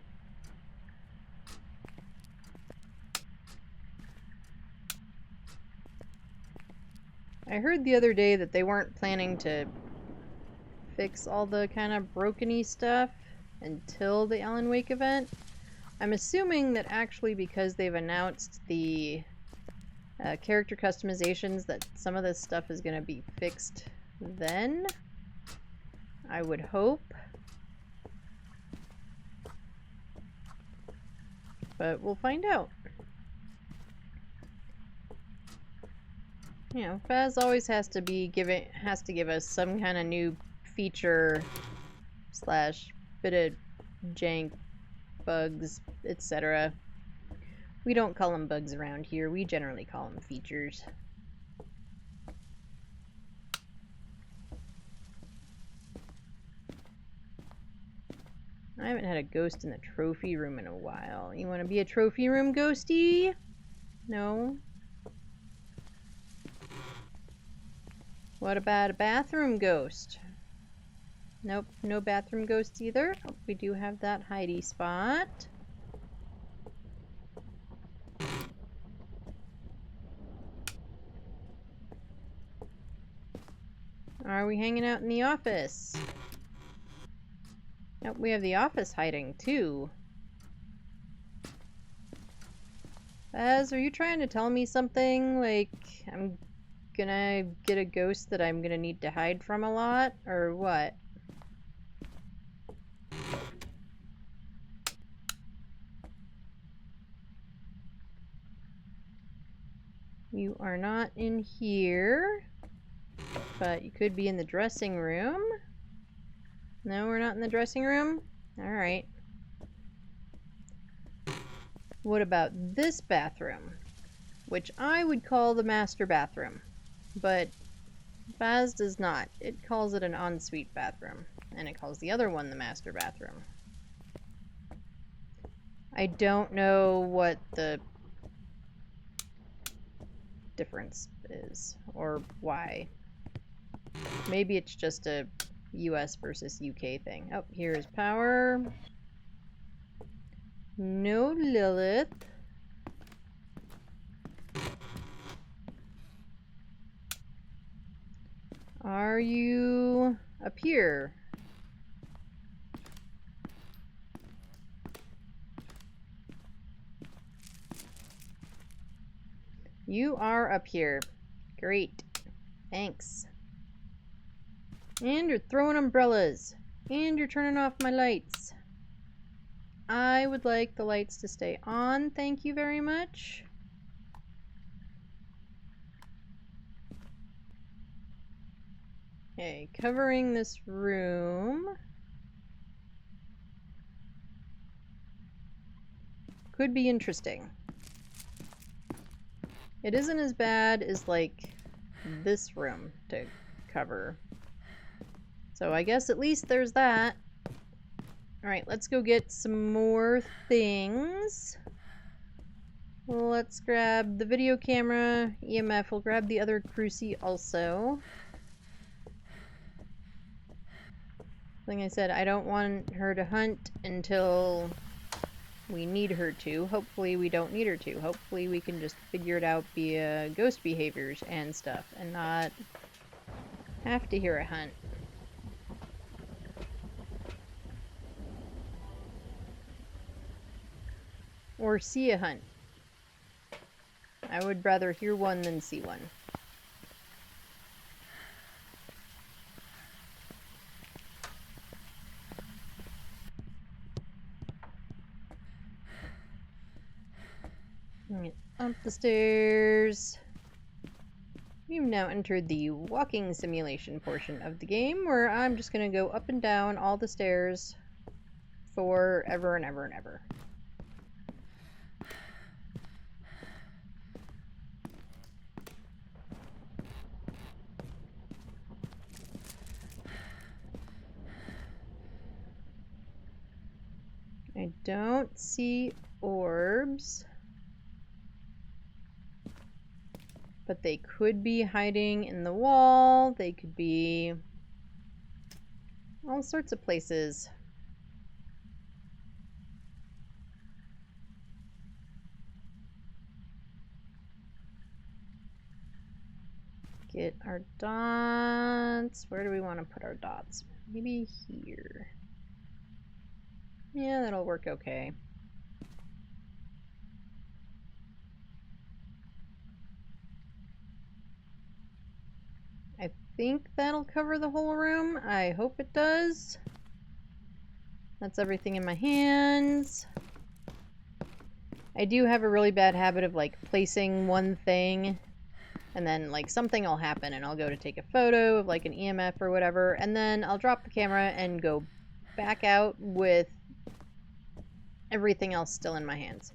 Speaker 1: I heard the other day that they weren't planning to fix all the kind of broken-y stuff until the Alan Wake event. I'm assuming that actually because they've announced the character customizations that some of this stuff is going to be fixed then. I would hope. But we'll find out. You know, Phaz always has to give us some kind of new feature slash bit of jank, bugs, etc. We don't call them bugs around here. We generally call them features. I haven't had a ghost in the trophy room in a while. You want to be a trophy room ghosty? No? What about a bathroom ghost? Nope, no bathroom ghosts either. Oh, we do have that hidey spot. Are we hanging out in the office? Nope, we have the office hiding too. Phaz, are you trying to tell me something? Like, I'm gonna get a ghost that I'm gonna need to hide from a lot? Or what? You are not in here. But you could be in the dressing room. No, we're not in the dressing room? Alright. What about this bathroom? Which I would call the master bathroom. But Phaz does not. It calls it an ensuite bathroom. and it calls the other one the master bathroom. I don't know what the difference is, or why. Maybe it's just a US versus UK thing. Oh, here's power. No Lilith. Are you up here? You are up here. Great. Thanks. And you're throwing umbrellas. And you're turning off my lights. I would like the lights to stay on. Thank you very much. Okay, covering this room. Could be interesting. It isn't as bad as, like, this room to cover. So I guess at least there's that. Alright, let's go get some more things. Let's grab the video camera, EMF. We'll grab the other crucie also. Like I said, I don't want her to hunt until we need her to. Hopefully we don't need her to. Hopefully we can just figure it out via ghost behaviors and stuff and not have to hear a hunt. Or see a hunt. I would rather hear one than see one. Up the stairs. We've now entered the walking simulation portion of the game, where I'm just going to go up and down all the stairs forever and ever and ever. I don't see orbs. But they could be hiding in the wall. They could be all sorts of places. Get our dots. Where do we want to put our dots? Maybe here. Yeah, that'll work okay. I think that'll cover the whole room. I hope it does. That's everything in my hands. I do have a really bad habit of like placing one thing and then like something will happen and I'll go to take a photo of like an EMF or whatever, and then I'll drop the camera and go back out with everything else still in my hands.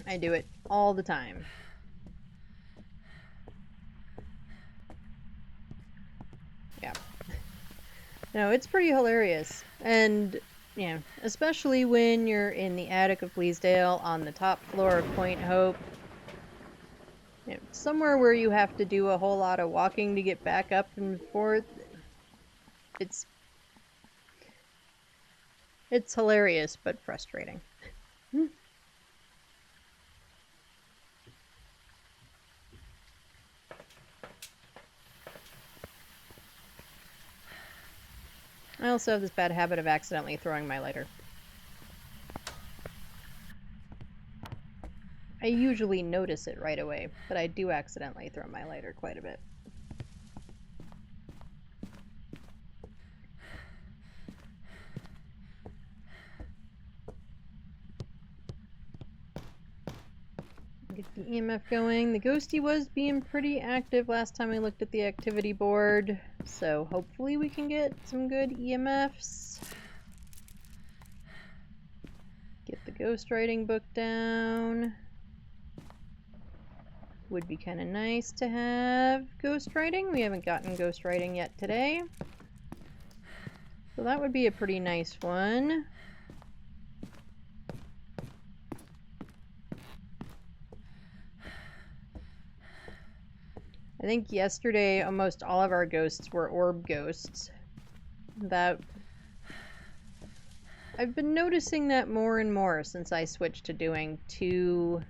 Speaker 1: I do it all the time. Yeah. No, it's pretty hilarious. And, yeah, especially when you're in the attic of Bleasdale on the top floor of Point Hope. You know, somewhere where you have to do a whole lot of walking to get back up and forth. It's hilarious, but frustrating. I also have this bad habit of accidentally throwing my lighter. I usually notice it right away, but I do accidentally throw my lighter quite a bit. Get the EMF going. The ghosty was being pretty active last time I looked at the activity board, so hopefully we can get some good EMFs. Get the ghostwriting book down. Would be kind of nice to have ghostwriting. We haven't gotten ghostwriting yet today. So that would be a pretty nice one. I think yesterday almost all of our ghosts were orb ghosts. That I've been noticing that more and more since I switched to doing two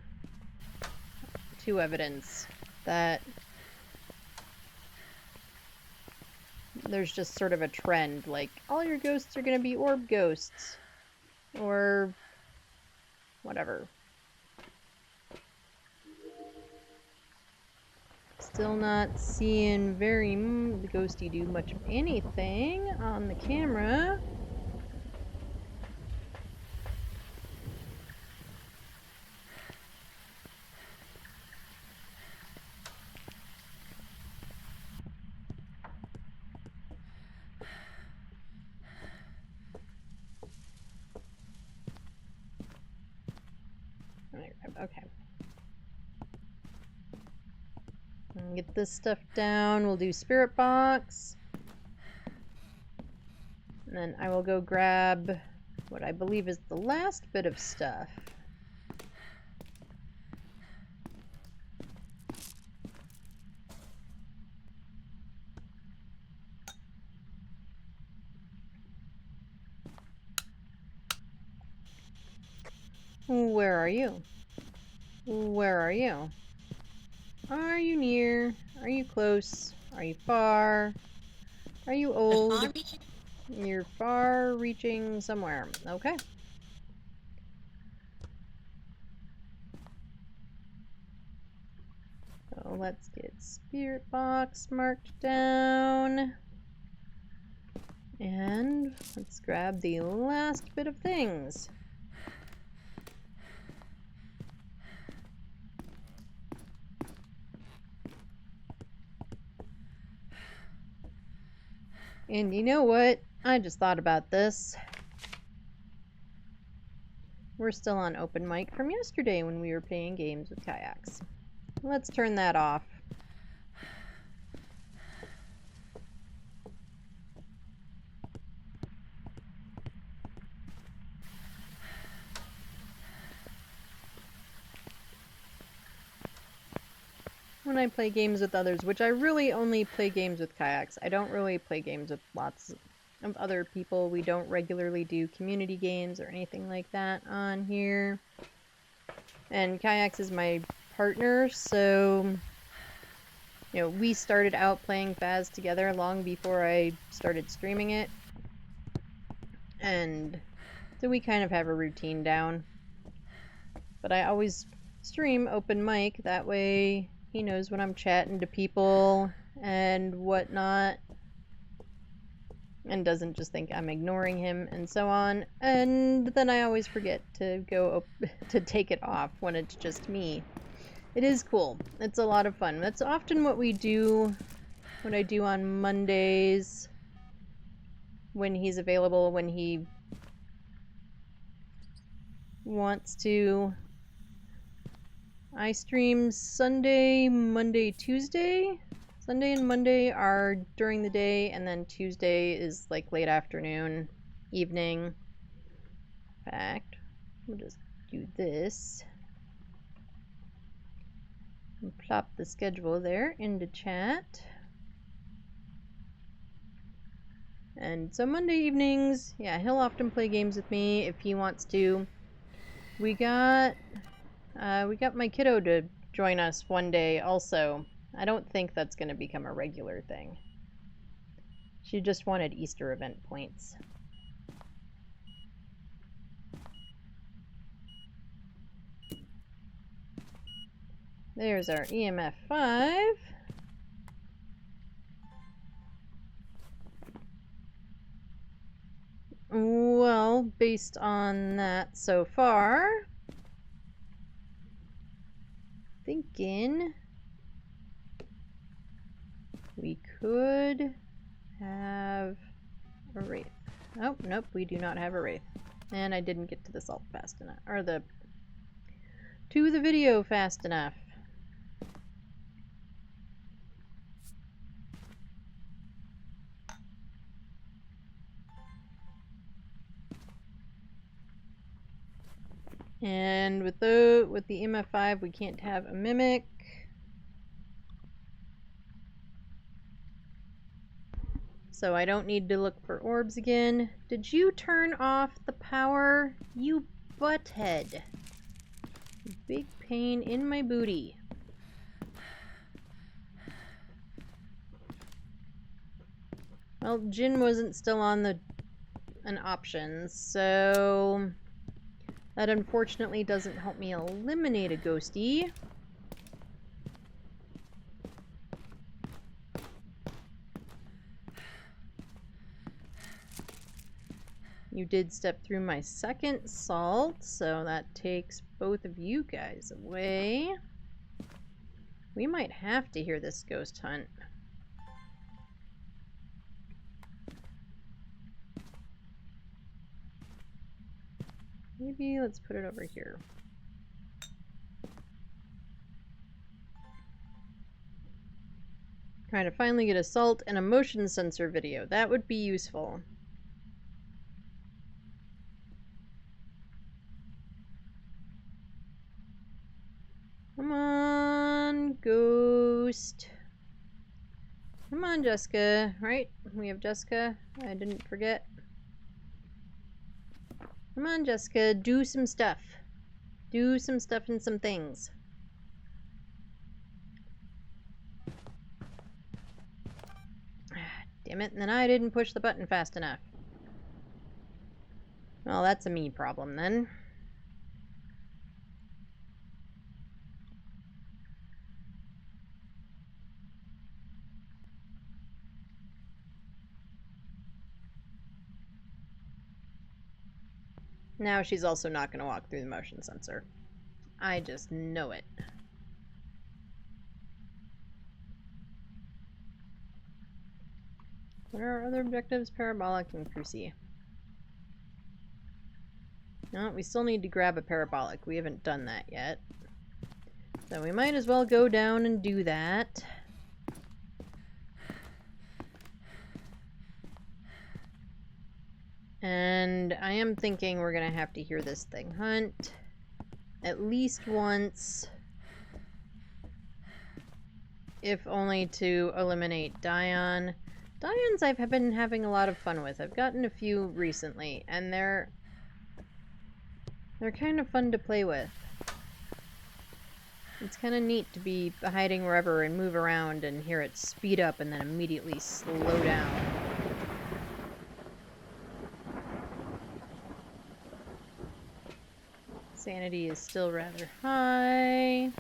Speaker 1: evidence, that there's just sort of a trend, like all your ghosts are gonna be orb ghosts or whatever. Still not seeing very the ghosty do much of anything on the camera. Okay. Get this stuff down. We'll do spirit box. And then I will go grab what I believe is the last bit of stuff. Where are you? Where are you? Are you near? Are you close? Are you far? Are you old? You're far reaching somewhere. Okay. So let's get spirit box marked down. And let's grab the last bit of things. And you know what? I just thought about this. We're still on open mic from yesterday when we were playing games with kayaks. Let's turn that off. When I play games with others, which I really only play games with kayaks. I don't really play games with lots of other people. We don't regularly do community games or anything like that on here. And kayaks is my partner, so you know, we started out playing Phas together long before I started streaming it. And so we kind of have a routine down. But I always stream open mic, that way he knows when I'm chatting to people and whatnot, and doesn't just think I'm ignoring him and so on. And then I always forget to to take it off when it's just me. It is cool. It's a lot of fun. That's often what we do, what I do on Mondays when he's available, when he wants to. I stream Sunday, Monday, Tuesday. Sunday and Monday are during the day, and then Tuesday is like late afternoon, evening. In fact, we'll just do this. And plop the schedule there into chat. And so Monday evenings, yeah, he'll often play games with me if he wants to. We got my kiddo to join us one day also. I don't think that's going to become a regular thing. She just wanted Easter event points. There's our EMF 5. Well, based on that so far, thinking we could have a wraith. Oh, nope, we do not have a wraith. And I didn't get to the salt fast enough, or to the video fast enough. And with the MF5, we can't have a mimic. So I don't need to look for orbs again. Did you turn off the power? You butthead. Big pain in my booty. Well, Jin wasn't still on an option, so that unfortunately doesn't help me eliminate a ghosty. You did step through my second salt, so that takes both of you guys away. We might have to hear this ghost hunt. Maybe let's put it over here. Trying to finally get a salt and a motion sensor video. That would be useful. Come on, ghost. Come on, Jessica. Right? We have Jessica. I didn't forget. Come on, Jessica. Do some stuff. Do some stuff and some things. Damn it, and then I didn't push the button fast enough. Well, that's a me problem then. Now she's also not going to walk through the motion sensor. I just know it. What are our other objectives? Parabolic and Cruci. No, we still need to grab a parabolic. We haven't done that yet. So we might as well go down and do that. And I am thinking we're going to have to hear this thing hunt at least once, if only to eliminate Dion. Dions I've been having a lot of fun with. I've gotten a few recently, and they're kind of fun to play with. It's kind of neat to be hiding wherever and move around and hear it speed up and then immediately slow down. Sanity is still rather high.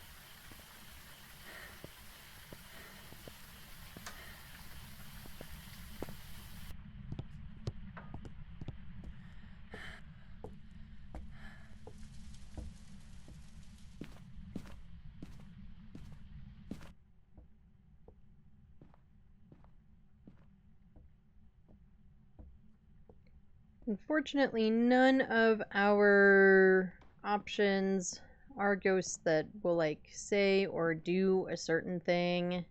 Speaker 1: Unfortunately, none of our options are ghosts that will, like, say or do a certain thing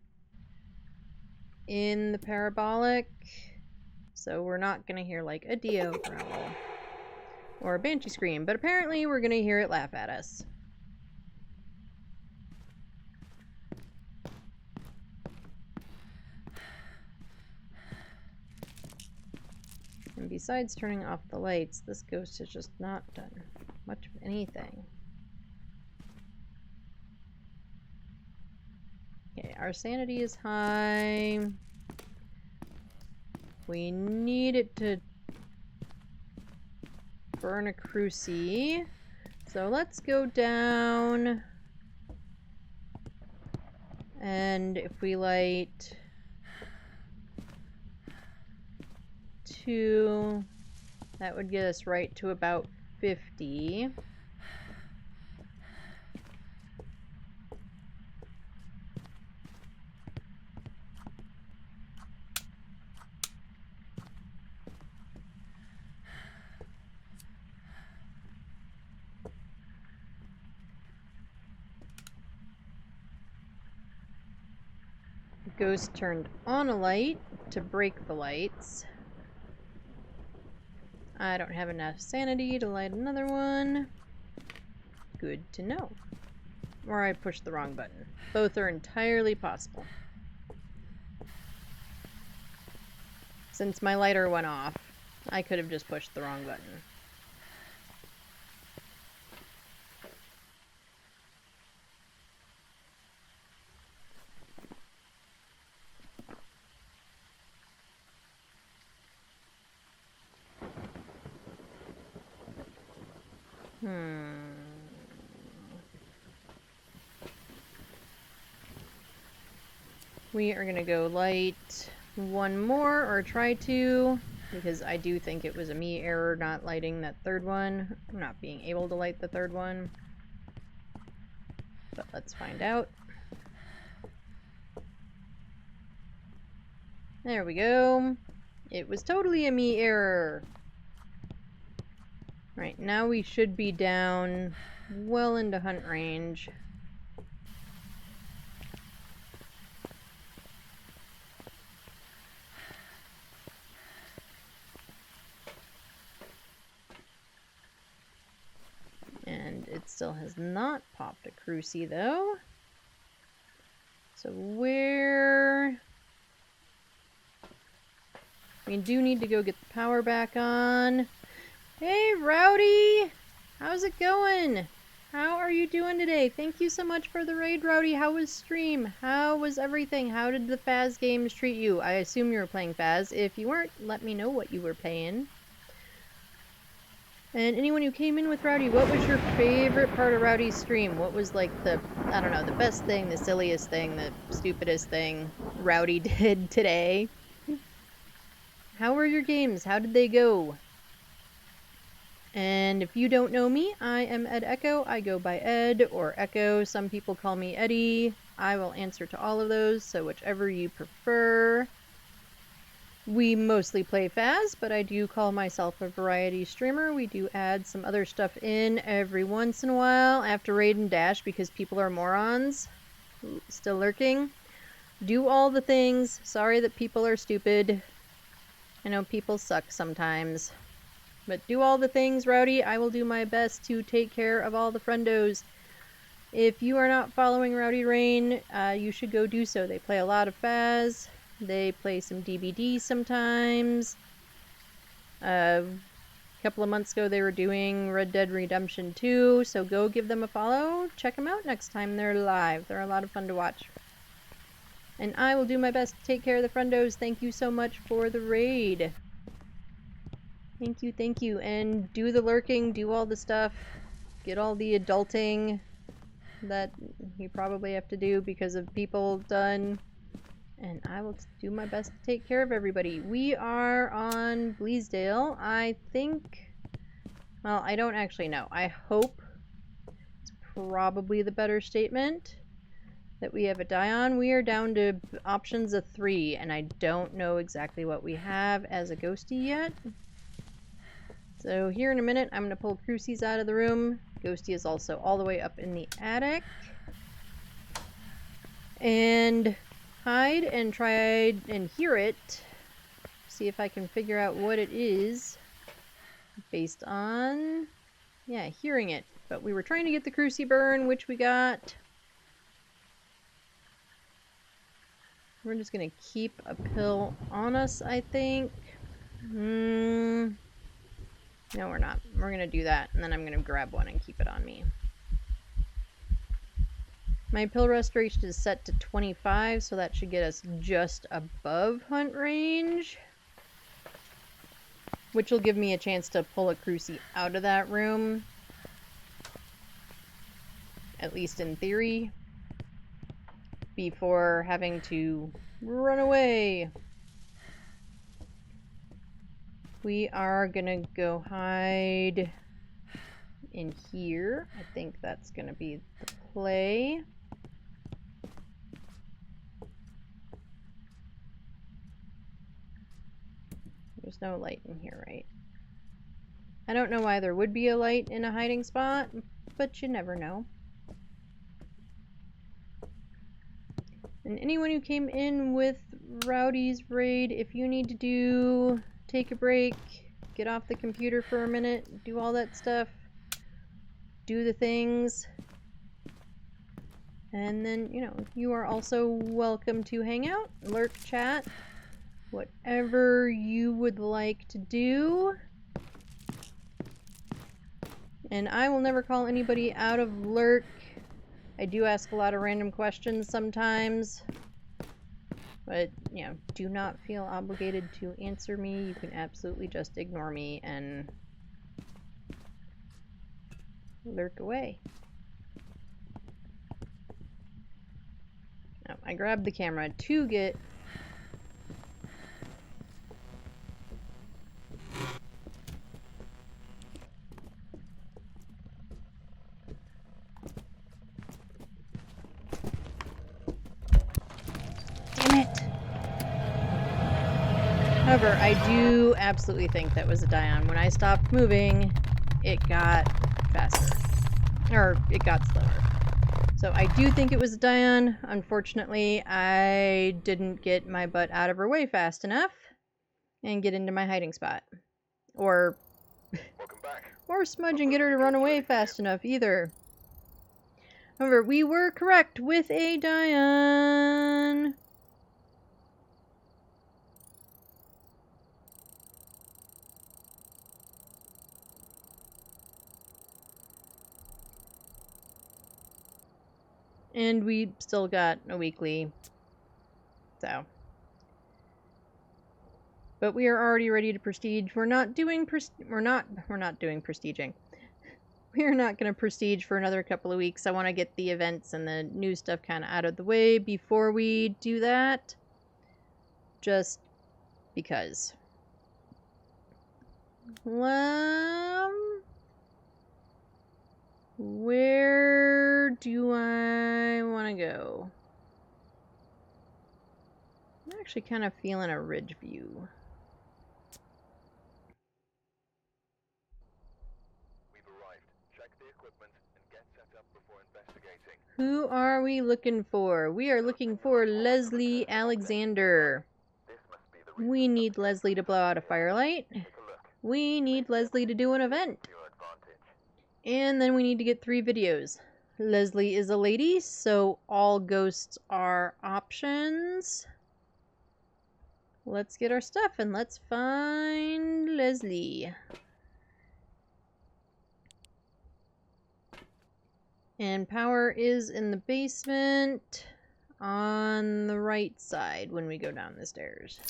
Speaker 1: in the parabolic. So we're not going to hear, like, a Dio growl or a Banshee scream, but apparently we're going to hear it laugh at us. And besides turning off the lights, this ghost has just not done much of anything. Okay, our sanity is high. We need it to burn a Cruci. So let's go down. And if we light 2, that would get us right to about 50. Ghost turned on a light to break the lights. I don't have enough sanity to light another one. Good to know. Or I pushed the wrong button. Both are entirely possible. Since my lighter went off, I could have just pushed the wrong button. We are gonna go light one more, or try to, because I do think it was a me error not lighting that third one, not being able to light the third one. But let's find out. There we go. It was totally a me error. Right, now we should be down well into hunt range. And it still has not popped a crucie though. So where... We do need to go get the power back on. Hey, Rowdy! How's it going? How are you doing today? Thank you so much for the raid, Rowdy. How was stream? How was everything? How did the Phas games treat you? I assume you were playing Phas. If you weren't, let me know what you were playing. And anyone who came in with Rowdy, what was your favorite part of Rowdy's stream? What was like the, I don't know, the best thing, the silliest thing, the stupidest thing Rowdy did today? How were your games? How did they go? And if you don't know me, I am Ed Echo. I go by Ed or Echo. Some people call me Eddie. I will answer to all of those, so whichever you prefer. We mostly play Phas, but I do call myself a variety streamer. We do add some other stuff in every once in a while after raid and dash because people are morons. Still lurking. Do all the things. Sorry that people are stupid. I know people suck sometimes. But do all the things, Rowdy. I will do my best to take care of all the friendos. If you are not following Rowdy Rain, you should go do so. They play a lot of Phas. They play some DBD sometimes. A couple of months ago they were doing Red Dead Redemption 2, so go give them a follow. Check them out next time they're live. They're a lot of fun to watch. And I will do my best to take care of the friendos. Thank you so much for the raid. Thank you, and do the lurking, do all the stuff, get all the adulting that you probably have to do because of people done, and I will do my best to take care of everybody. We are on Bleasdale, I think, well, I don't actually know. I hope it's probably the better statement that we have a die on. We are down to options of 3, and I don't know exactly what we have as a ghosty yet. So here in a minute, I'm going to pull crucies out of the room. Ghosty is also all the way up in the attic. And hide and try and hear it. See if I can figure out what it is. Based on, yeah, hearing it. But we were trying to get the crucie burn, which we got. We're just going to keep a pill on us, I think. No, we're not. We're going to do that, and then I'm going to grab one and keep it on me. My pill restoration is set to 25, so that should get us just above hunt range. Which will give me a chance to pull a crucie out of that room. At least in theory. Before having to run away. We are gonna go hide in here. I think that's gonna be the play. There's no light in here, right? I don't know why there would be a light in a hiding spot, but you never know. And anyone who came in with Rowdy's raid, if you need to take a break, get off the computer for a minute, do all that stuff, do the things. And then, you know, you are also welcome to hang out, lurk, chat, whatever you would like to do. And I will never call anybody out of lurk. I do ask a lot of random questions sometimes. But, you know, do not feel obligated to answer me. You can absolutely just ignore me and lurk away. Oh, I grabbed the camera to get... Damn it! However, I do absolutely think that was a die-on. When I stopped moving, it got faster. Or, it got slower. So I do think it was a die-on. Unfortunately, I didn't get my butt out of her way fast enough and get into my hiding spot. Or smudge and get her to run away fast enough either. However, we were correct with a die-on. And we still got a weekly. So. But we are already ready to prestige. We're not doing prestiging. We're not going to prestige for another couple of weeks. I want to get the events and the new stuff kind of out of the way before we do that. Just because. Where do I want to go? I'm actually kind of feeling a ridge view. Who are we looking for? We are looking for Leslie Alexander. We need Leslie to blow out a firelight. We need Leslie to do an event. And then we need to get 3 videos. Leslie is a lady, so all ghosts are options. Let's get our stuff and let's find Leslie. And power is in the basement on the right side when we go down the stairs.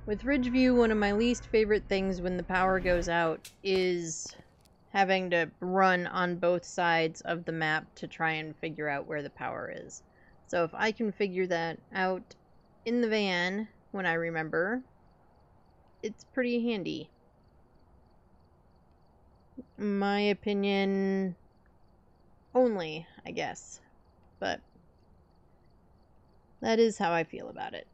Speaker 1: With Ridgeview, one of my least favorite things when the power goes out is having to run on both sides of the map to try and figure out where the power is. So if I can figure that out in the van when I remember, it's pretty handy. My opinion only, I guess. But that is how I feel about it.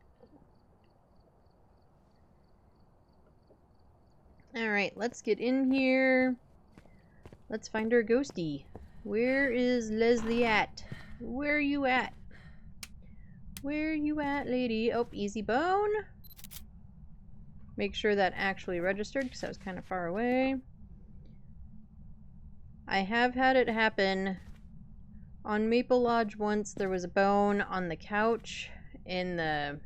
Speaker 1: Alright, let's get in here. Let's find our ghostie. Where is Leslie at? Where are you at? Where are you at, lady? Oh, easy bone. Make sure that actually registered because I was kind of far away. I have had it happen. On Maple Lodge once, there was a bone on the couch in the,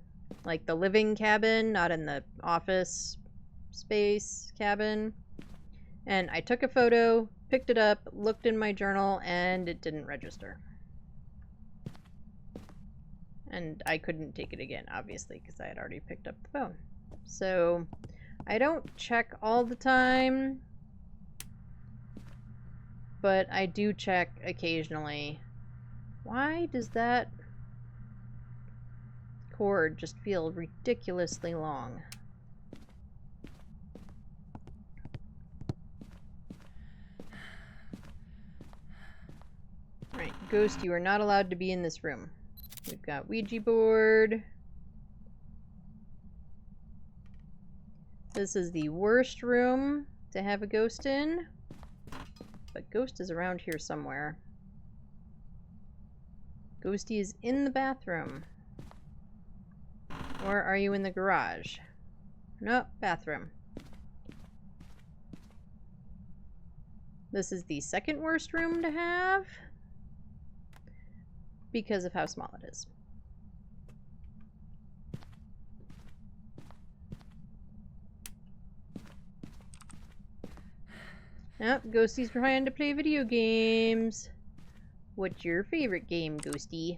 Speaker 1: like, the living cabin, not in the office space cabin. And I took a photo, picked it up, looked in my journal, and it didn't register. And I couldn't take it again, obviously, because I had already picked up the phone. So, I don't check all the time, but I do check occasionally. Why does that cord just feel ridiculously long? Right, Ghost, you are not allowed to be in this room. We've got Ouija board. This is the worst room to have a ghost in. But Ghost is around here somewhere. Ghosty is in the bathroom. Or are you in the garage? Nope, bathroom. This is the second worst room to have because of how small it is. Yep, Ghosty's trying to play video games. What's your favorite game, Ghosty?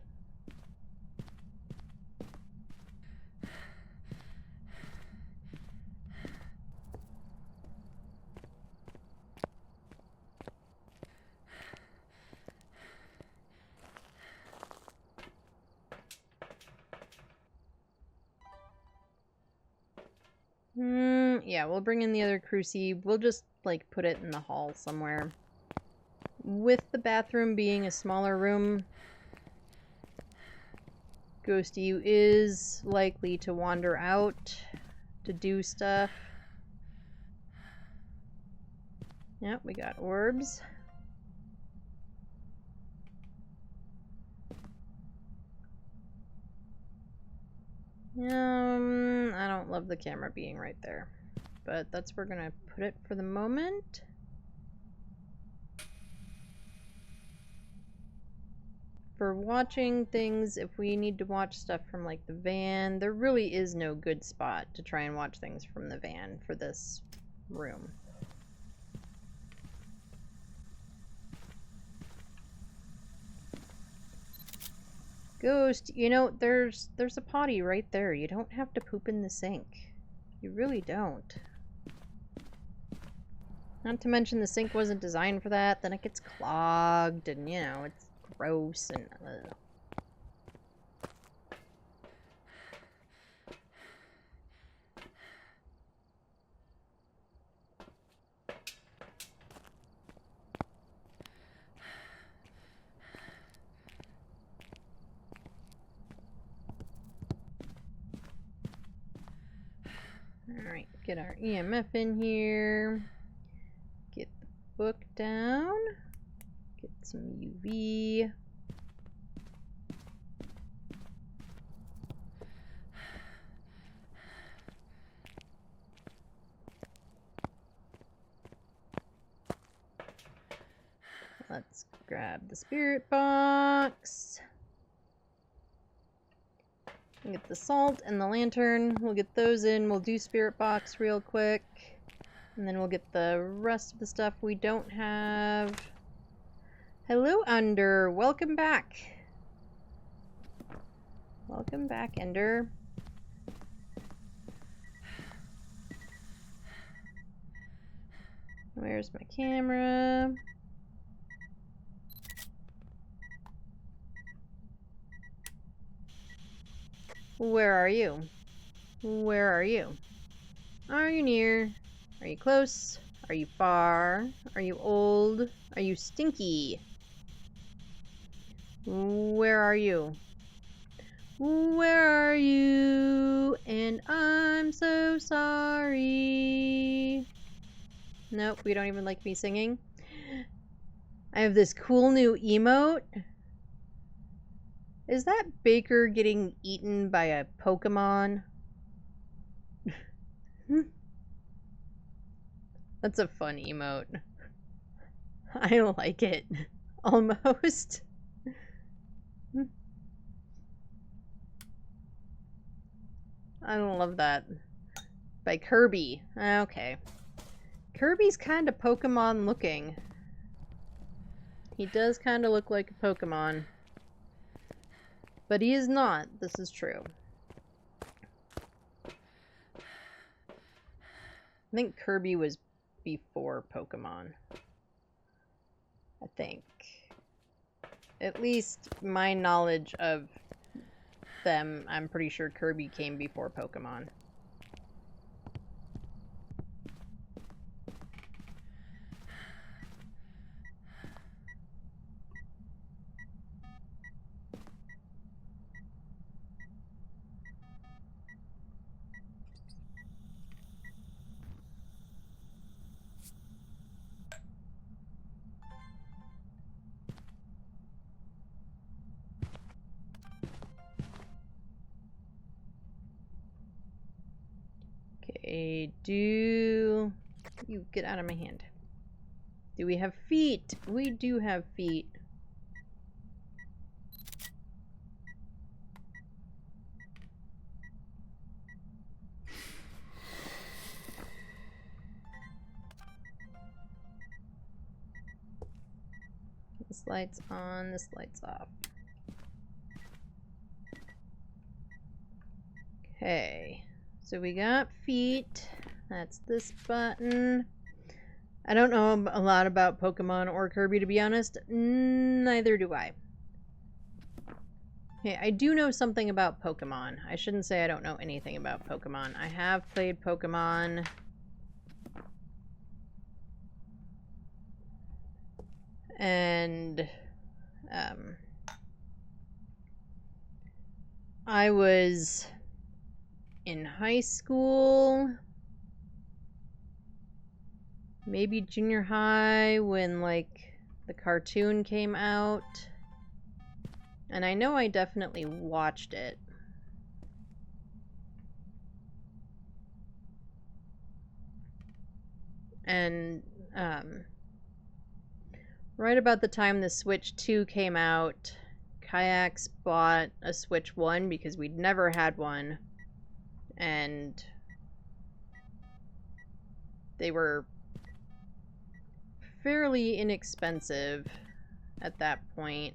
Speaker 1: Yeah, we'll bring in the other cruci. We'll just, like, put it in the hall somewhere. With the bathroom being a smaller room, Ghosty is likely to wander out to do stuff. Yep, we got orbs. I don't love the camera being right there, but that's where we're gonna put it for the moment. For watching things, if we need to watch stuff from like the van, there really is no good spot to try and watch things from the van for this room. Ghost, you know, there's a potty right there. You don't have to poop in the sink. You really don't. Not to mention the sink wasn't designed for that. Then it gets clogged and, you know, it's gross and... Alright, get our EMF in here. Get the book down. Get some UV. Let's grab the spirit box. Get the salt and the lantern. We'll get those in. We'll do spirit box real quick. And then we'll get the rest of the stuff we don't have. Hello, Ender. Welcome back. Welcome back, Ender. Where's my camera? Where are you? Where are you? Are you near? Are you close? Are you far? Are you old? Are you stinky? Where are you? Where are you? And I'm so sorry. Nope, we don't even like me singing. I have this cool new emote. Is that Baker getting eaten by a Pokemon? That's a fun emote. I like it. Almost. I don't love that. By Kirby. Okay. Kirby's kind of Pokemon looking. He does kind of look like a Pokemon. But he is not. This is true. I think Kirby was before Pokemon. I think. At least my knowledge of them, I'm pretty sure Kirby came before Pokemon. Okay, do you get out of my hand? Do we have feet? We do have feet. This light's on, this light's off. Okay, so we got feet. That's this button. I don't know a lot about Pokemon or Kirby, to be honest. Neither do I. Okay, I do know something about Pokemon. I shouldn't say I don't know anything about Pokemon. I have played Pokemon. And I was in high school, maybe junior high, when like the cartoon came out. And I know I definitely watched it. And right about the time the Switch 2 came out, Kayaks bought a Switch 1 because we'd never had one. And they were fairly inexpensive at that point.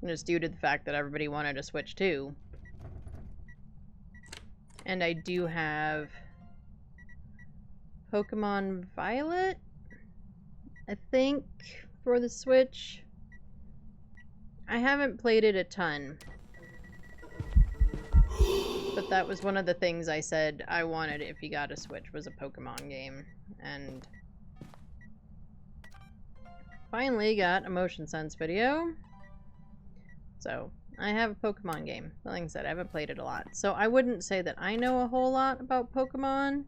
Speaker 1: Just due to the fact that everybody wanted a Switch 2. And I do have Pokemon Violet, I think, for the Switch. I haven't played it a ton. But that was one of the things I said I wanted if you got a Switch, was a Pokemon game. And finally got a motion sense video. So, I have a Pokemon game. But like I said, I haven't played it a lot. So I wouldn't say that I know a whole lot about Pokemon.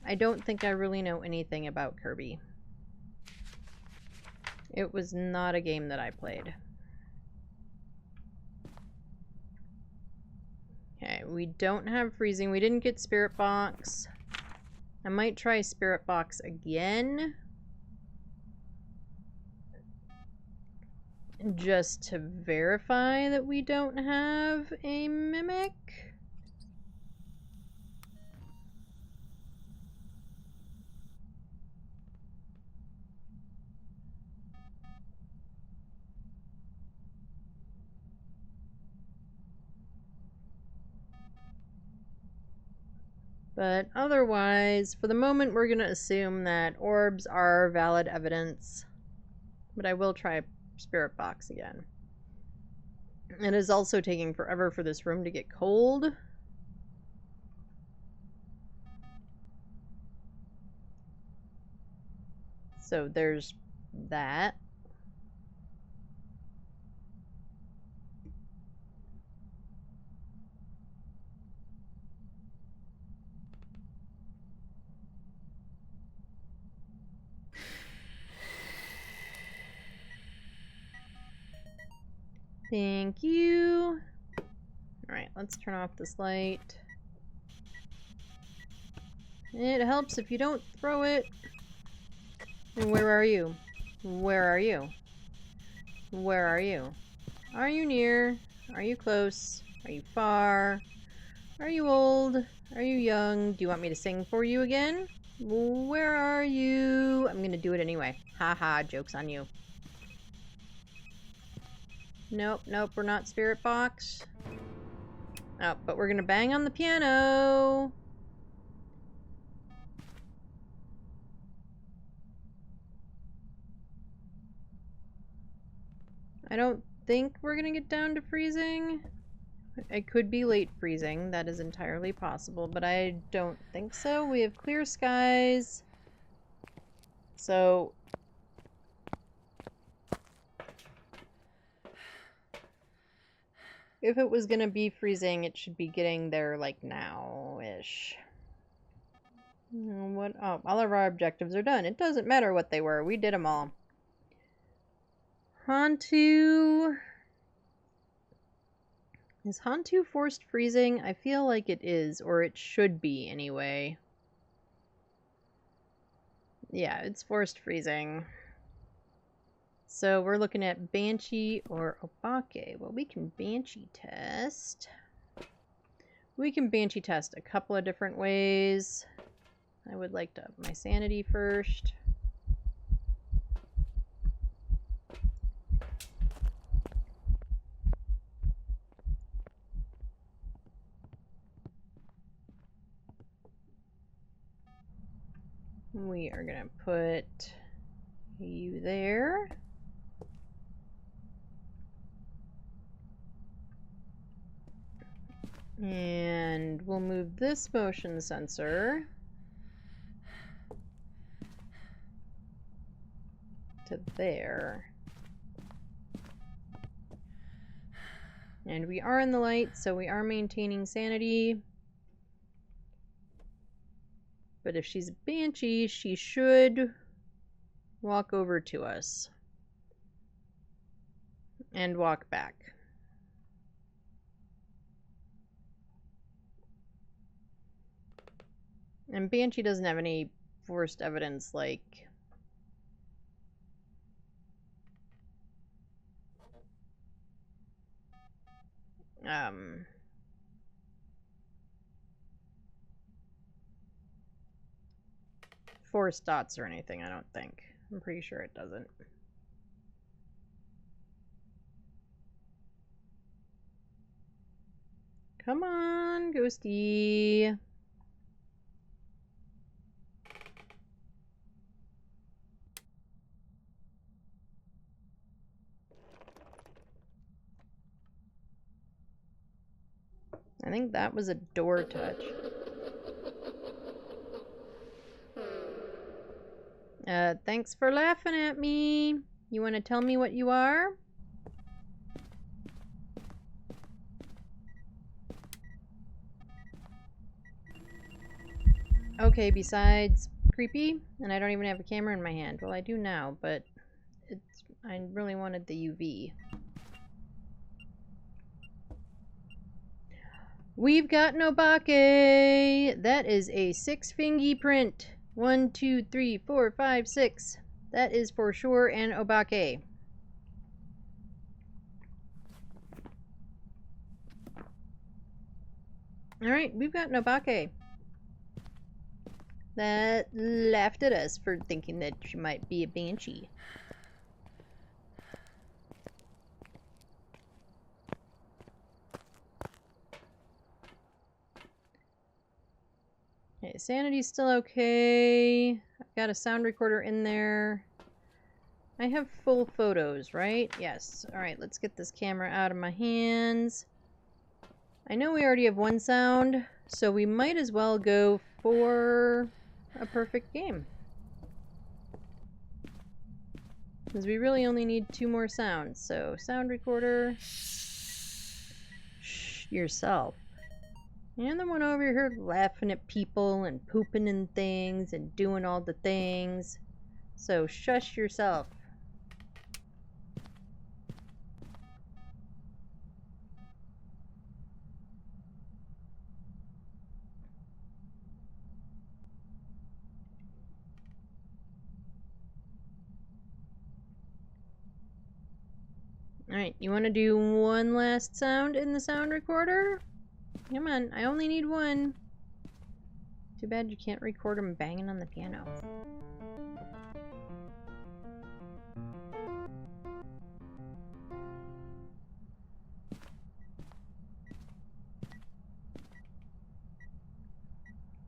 Speaker 1: I don't think I really know anything about Kirby. It was not a game that I played. Okay, we don't have freezing. We didn't get Spirit Box. I might try Spirit Box again. Just to verify that we don't have a Mimic. But otherwise, for the moment, we're going to assume that orbs are valid evidence. But I will try Spirit Box again. It is also taking forever for this room to get cold. So there's that. Thank you. Alright, let's turn off this light. It helps if you don't throw it. And where are you? Where are you? Where are you? Are you near? Are you close? Are you far? Are you old? Are you young? Do you want me to sing for you again? Where are you? I'm gonna do it anyway. Haha, joke's on you. Nope, nope, we're not Spirit Box. Oh, but we're gonna bang on the piano. I don't think we're gonna get down to freezing. It could be late freezing, that is entirely possible, but I don't think so. We have clear skies. So if it was gonna be freezing, it should be getting there like now-ish. What? Oh, all of our objectives are done. It doesn't matter what they were. We did them all. Hantu. Is Hantu forced freezing? I feel like it is, or it should be anyway. Yeah, it's forced freezing. So we're looking at Banshee or Obake. Well, we can Banshee test. We can Banshee test a couple of different ways. I would like to up my sanity first. We are going to put you there. And we'll move this motion sensor to there. And we are in the light, so we are maintaining sanity. But if she's a Banshee, she should walk over to us and walk back. And Banshee doesn't have any forced evidence like forced dots or anything, I don't think. I'm pretty sure it doesn't. Come on, Ghosty. I think that was a door touch. Thanks for laughing at me. You want to tell me what you are? Okay, besides creepy, and I don't even have a camera in my hand. Well, I do now, but I really wanted the UV. We've got an Obake! That is a 6-fingy print. 1, 2, 3, 4, 5, 6. That is for sure an Obake. Alright, we've got an Obake that laughed at us for thinking that she might be a Banshee. Okay, sanity's still okay. I've got a sound recorder in there. I have full photos, right? Yes. Alright, let's get this camera out of my hands. I know we already have one sound, so we might as well go for a perfect game. Because we really only need 2 more sounds. So, sound recorder. Shh, yourself. And the one over here laughing at people and pooping and things and doing all the things. So, shush yourself. Alright, you want to do one last sound in the sound recorder? Come on, I only need one. Too bad you can't record him banging on the piano.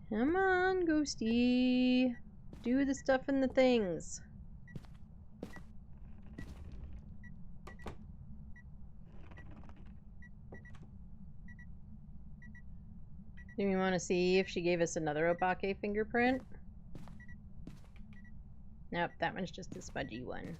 Speaker 1: Come on, Ghosty. Do the stuff and the things. Do we want to see if she gave us another Obake fingerprint? Nope, that one's just a smudgy one.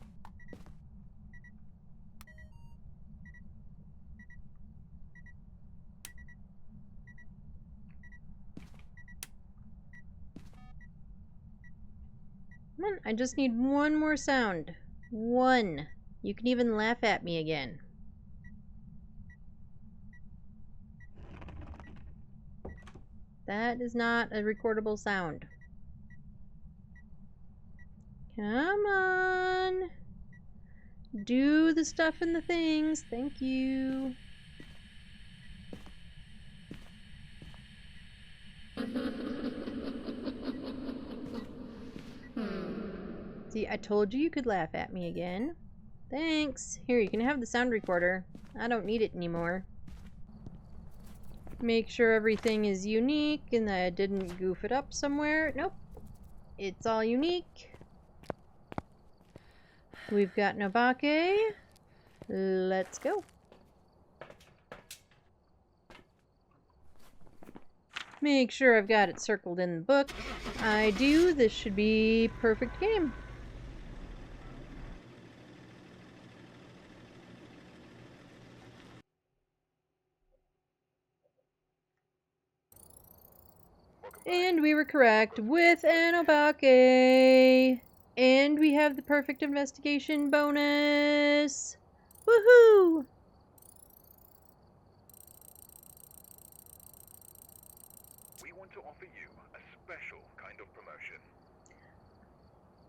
Speaker 1: Come on, I just need one more sound. One. You can even laugh at me again. That is not a recordable sound. Come on. Do the stuff and the things. Thank you. See, I told you could laugh at me again. Thanks. Here, you can have the sound recorder. I don't need it anymore. Make sure everything is unique and that I didn't goof it up somewhere. Nope. It's all unique. We've got Nobake. Let's go. Make sure I've got it circled in the book. I do. This should be perfect game. And we were correct with an Obake. And we have the perfect investigation bonus. Woohoo!
Speaker 2: We want to offer you a special kind of promotion.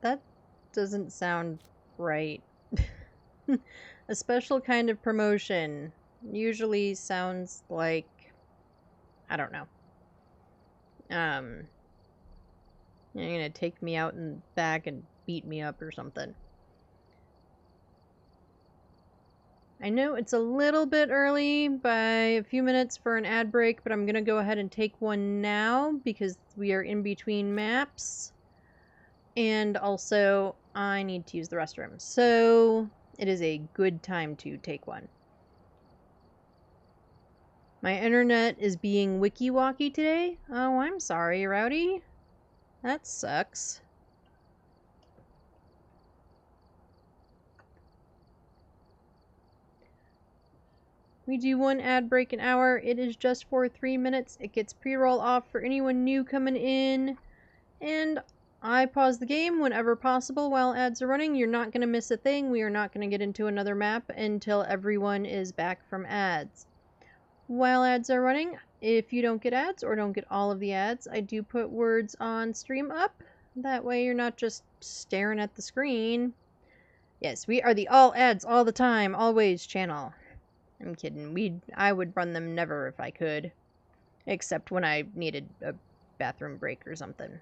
Speaker 1: That doesn't sound right. A special kind of promotion usually sounds like, I don't know. You're gonna take me out in the back and beat me up or something. I know it's a little bit early by a few minutes for an ad break, but I'm gonna go ahead and take one now because we are in between maps. And also, I need to use the restroom. So, it is a good time to take one. My internet is being wiki-walkie today? Oh, I'm sorry, Rowdy. That sucks. We do one ad break an hour. It is just for 3 minutes. It gets pre-roll off for anyone new coming in. And I pause the game whenever possible while ads are running. You're not going to miss a thing. We are not going to get into another map until everyone is back from ads. While ads are running, if you don't get ads or don't get all of the ads, I do put words on stream up. That way you're not just staring at the screen. Yes, we are the all ads all the time, always channel. I'm kidding. I would run them never if I could. Except when I needed a bathroom break or something.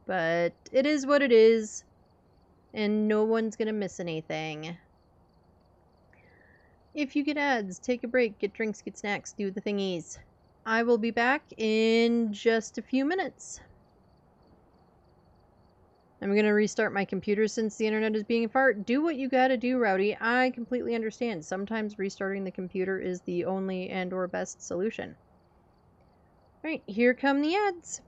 Speaker 1: But it is what it is. And no one's gonna miss anything. If you get ads, take a break, get drinks, get snacks, do the thingies. I will be back in just a few minutes. I'm going to restart my computer since the internet is being a fart. Do what you gotta do, Rowdy. I completely understand. Sometimes restarting the computer is the only and or best solution. Alright, here come the ads.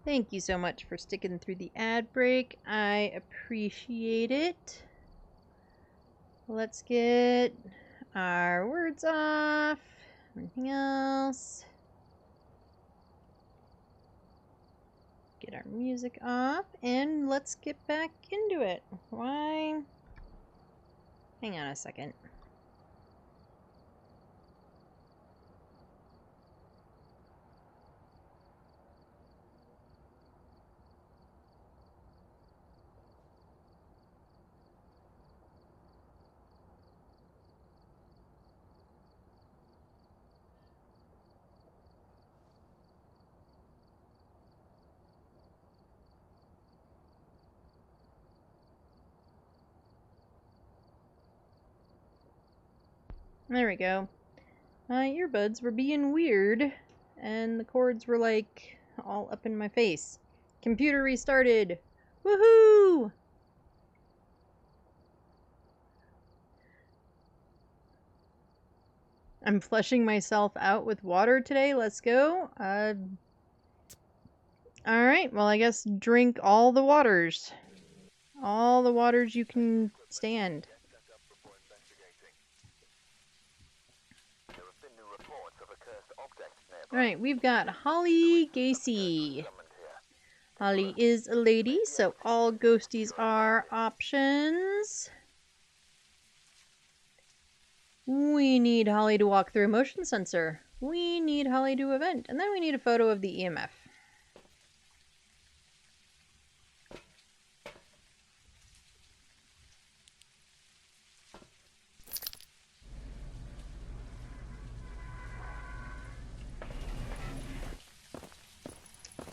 Speaker 1: Thank you so much for sticking through the ad break. I appreciate it. Let's get our words off. Anything else? Get our music off, and let's get back into it. Why? Hang on a second. There we go. My earbuds were being weird, and the cords were like all up in my face. Computer restarted. Woohoo! I'm flushing myself out with water today. Let's go. Alright, well, I guess drink all the waters. All the waters you can stand. Alright, we've got Holly Gacy. Holly is a lady, so all ghosties are options. We need Holly to walk through a motion sensor. We need Holly to event. And then we need a photo of the EMF.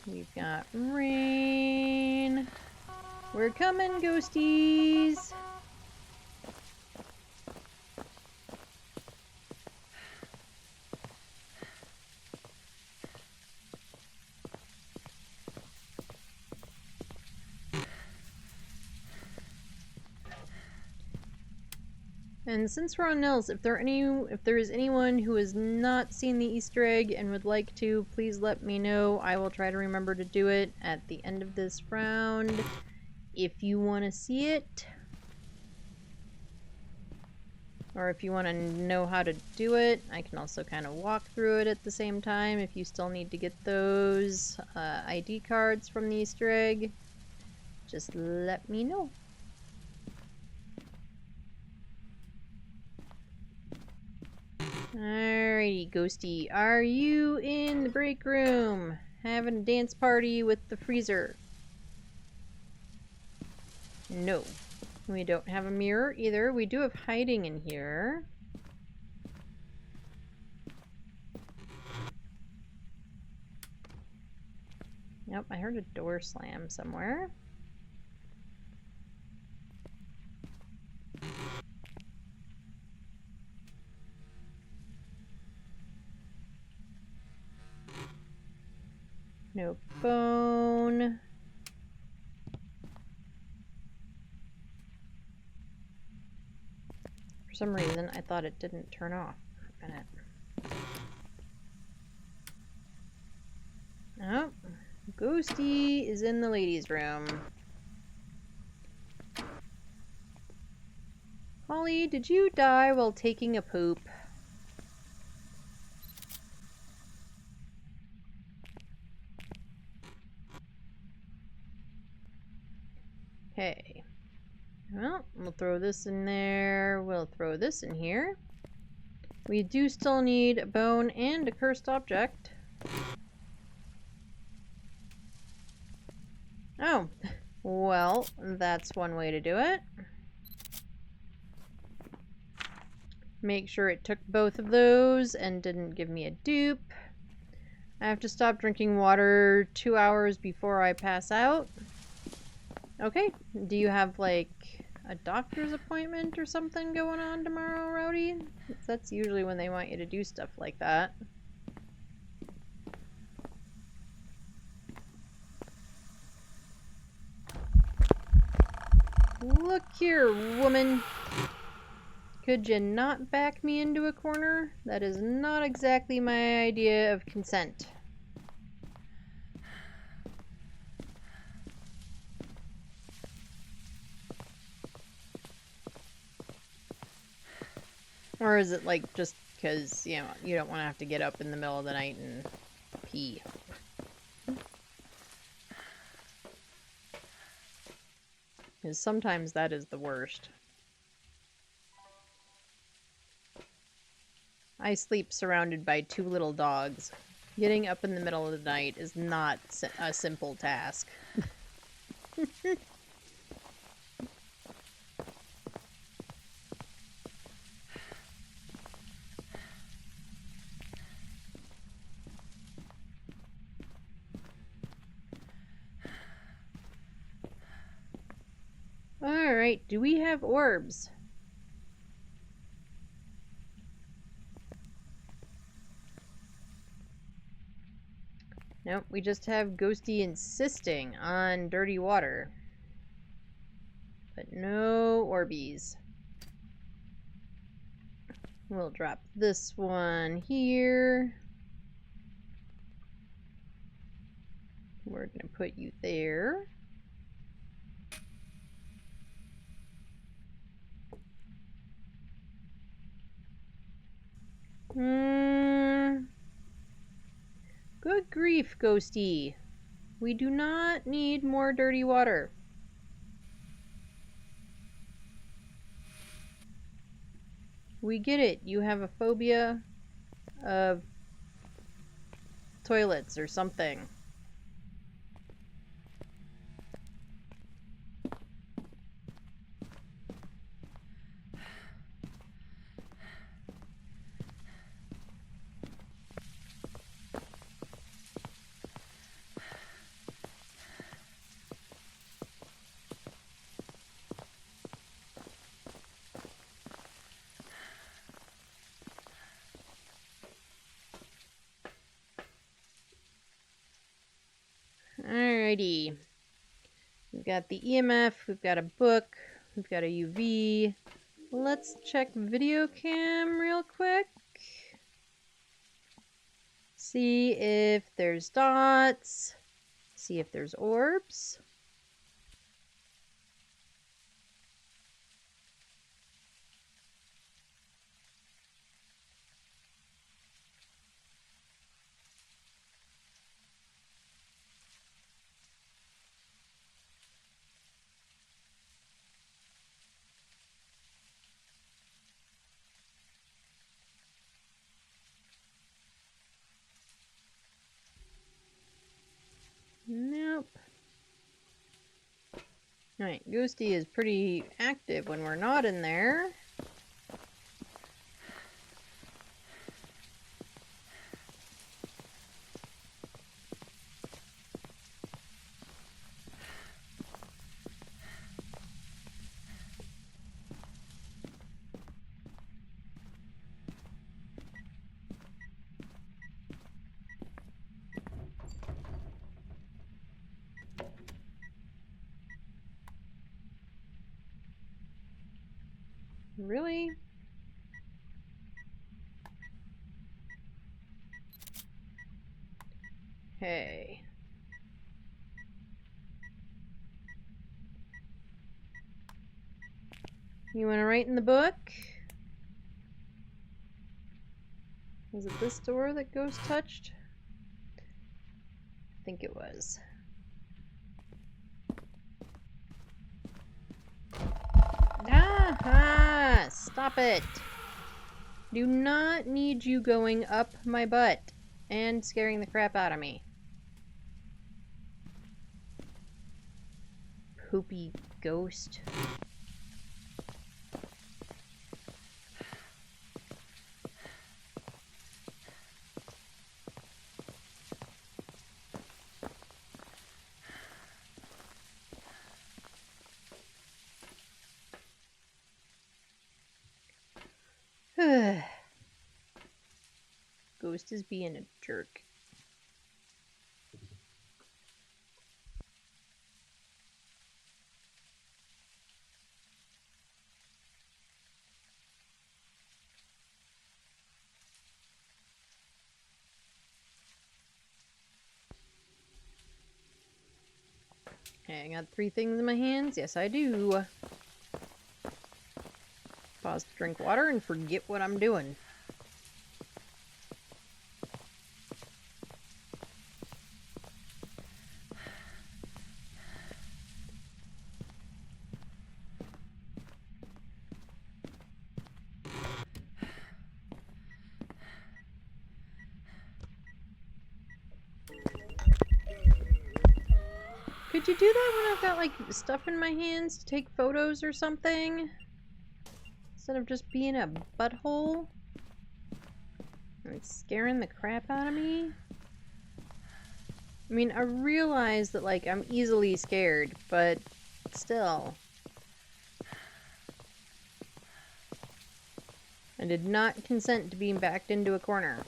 Speaker 1: We've got rain. We're coming, ghosties. And since we're on Nils, if there is anyone who has not seen the Easter egg and would like to, please let me know. I will try to remember to do it at the end of this round. If you want to see it, or if you want to know how to do it, I can also kind of walk through it at the same time. If you still need to get those ID cards from the Easter egg, just let me know. Alrighty, Ghosty, are you in the break room having a dance party with the freezer? No. We don't have a mirror either. We do have hiding in here. Nope, I heard a door slam somewhere. No phone. For some reason, I thought it didn't turn off for a minute. Oh, Ghosty is in the ladies' room. Holly, did you die while taking a poop? Okay. Well, we'll throw this in there. We'll throw this in here. We do still need a bone and a cursed object. Oh, well, that's one way to do it. Make sure it took both of those and didn't give me a dupe. I have to stop drinking water 2 hours before I pass out. Okay, do you have like a doctor's appointment or something going on tomorrow, Rowdy? That's usually when they want you to do stuff like that. Look here, woman. Could you not back me into a corner? That is not exactly my idea of consent. Or is it like just because, you know, you don't want to have to get up in the middle of the night and pee? Because sometimes that is the worst. I sleep surrounded by 2 little dogs. Getting up in the middle of the night is not a simple task. Alright, do we have orbs? Nope, we just have Ghosty insisting on dirty water. But no Orbeez. We'll drop this one here. We're gonna put you there. Good grief, Ghosty. We do not need more dirty water. We get it. You have a phobia of toilets or something. Alrighty. We've got the EMF, we've got a book, we've got a UV. Let's check video cam real quick. See if there's dots. See if there's orbs. Nope. Alright, Ghosty is pretty active when we're not in there. Really? Hey. You want to write in the book? Was it this door that Ghost touched? I think it was. Ah! Stop it! Do not need you going up my butt and scaring the crap out of me. Poopy ghost. Ghost is being a jerk. Okay, I got 3 things in my hands. Yes, I do. pause to drink water and forget what I'm doing. Could you do that when I've got, like, stuff in my hands to take photos or something? Instead of just being a butthole? And it's scaring the crap out of me? I mean, I realize that, like, I'm easily scared, but still. I did not consent to being backed into a corner.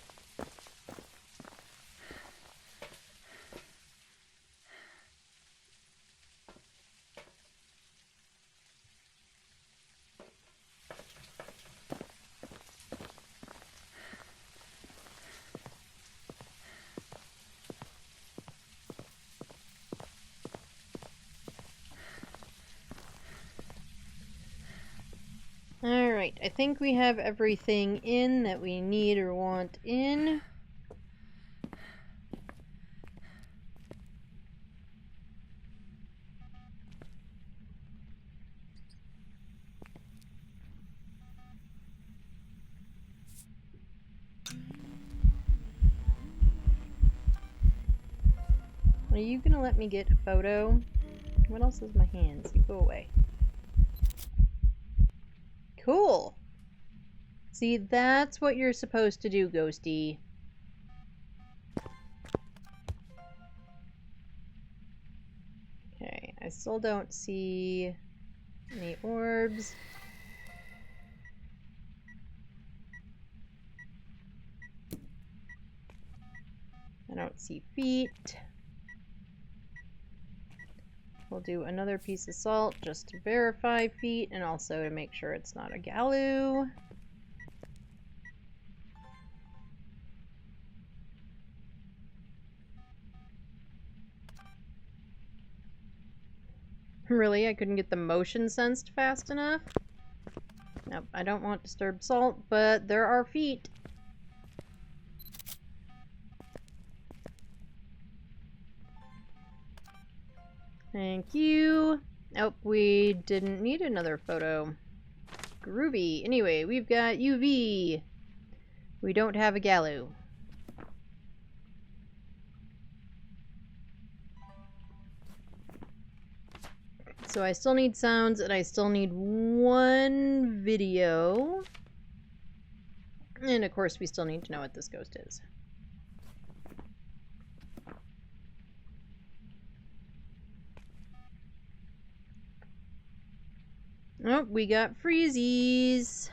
Speaker 1: Alright, I think we have everything in that we need or want in. Are you gonna let me get a photo? What else is my hands? You go away. Cool! See, that's what you're supposed to do, Ghosty. Okay, I still don't see any orbs. I don't see feet. We'll do another piece of salt just to verify feet and also to make sure it's not a galoo. Really? I couldn't get the motion sensed fast enough? Nope, I don't want disturbed salt, but there are feet. Thank you. Oh, we didn't need another photo. Groovy. Anyway, we've got UV. We don't have a galoo. So I still need sounds, and I still need one video. And of course, we still need to know what this ghost is. Oh, we got freezies.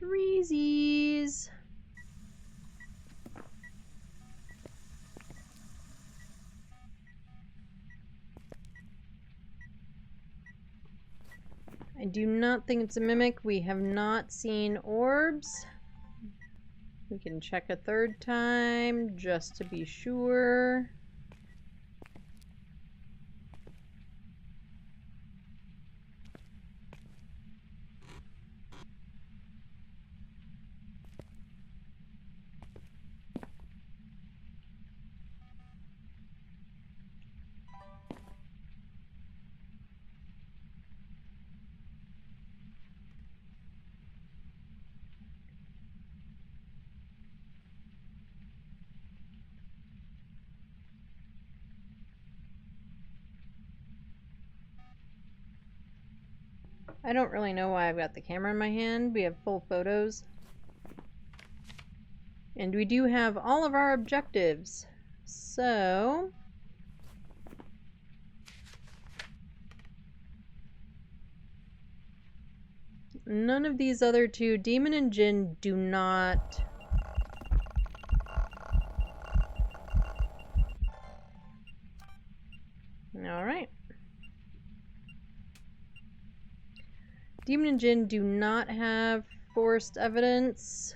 Speaker 1: Freezies. I do not think it's a mimic. We have not seen orbs. We can check a third time just to be sure. I don't really know why I've got the camera in my hand. We have full photos. And we do have all of our objectives. So... none of these other two, Demon and Jinn, do not... Alright. Demon and Jinn do not have forced evidence.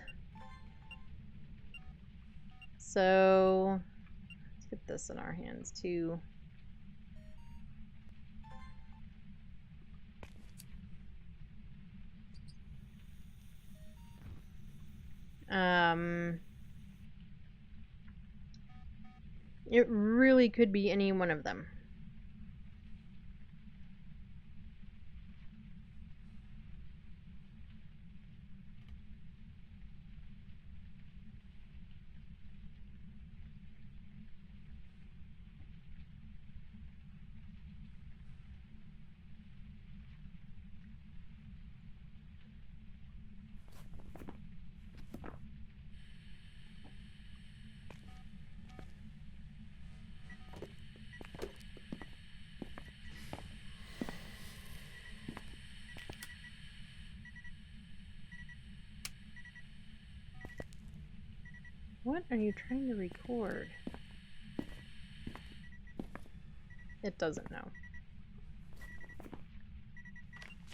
Speaker 1: So... let's get this in our hands too. It really could be any one of them. What are you trying to record? It doesn't know.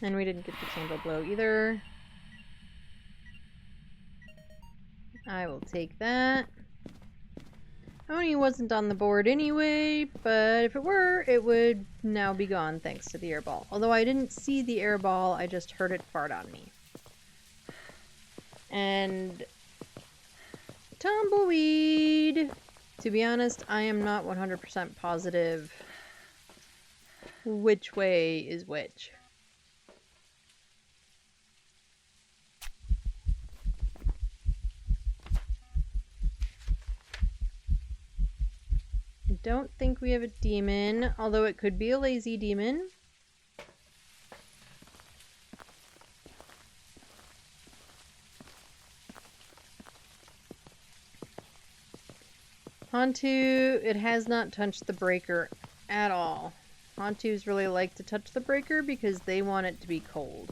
Speaker 1: And we didn't get the candle blow either. I will take that. Oni wasn't on the board anyway, but if it were, it would now be gone thanks to the airball. Although I didn't see the airball, I just heard it fart on me. And tumbleweed! To be honest, I am not 100% positive which way is which. I don't think we have a demon, although it could be a lazy demon. Hantu, it has not touched the breaker at all. Hantus really like to touch the breaker because they want it to be cold.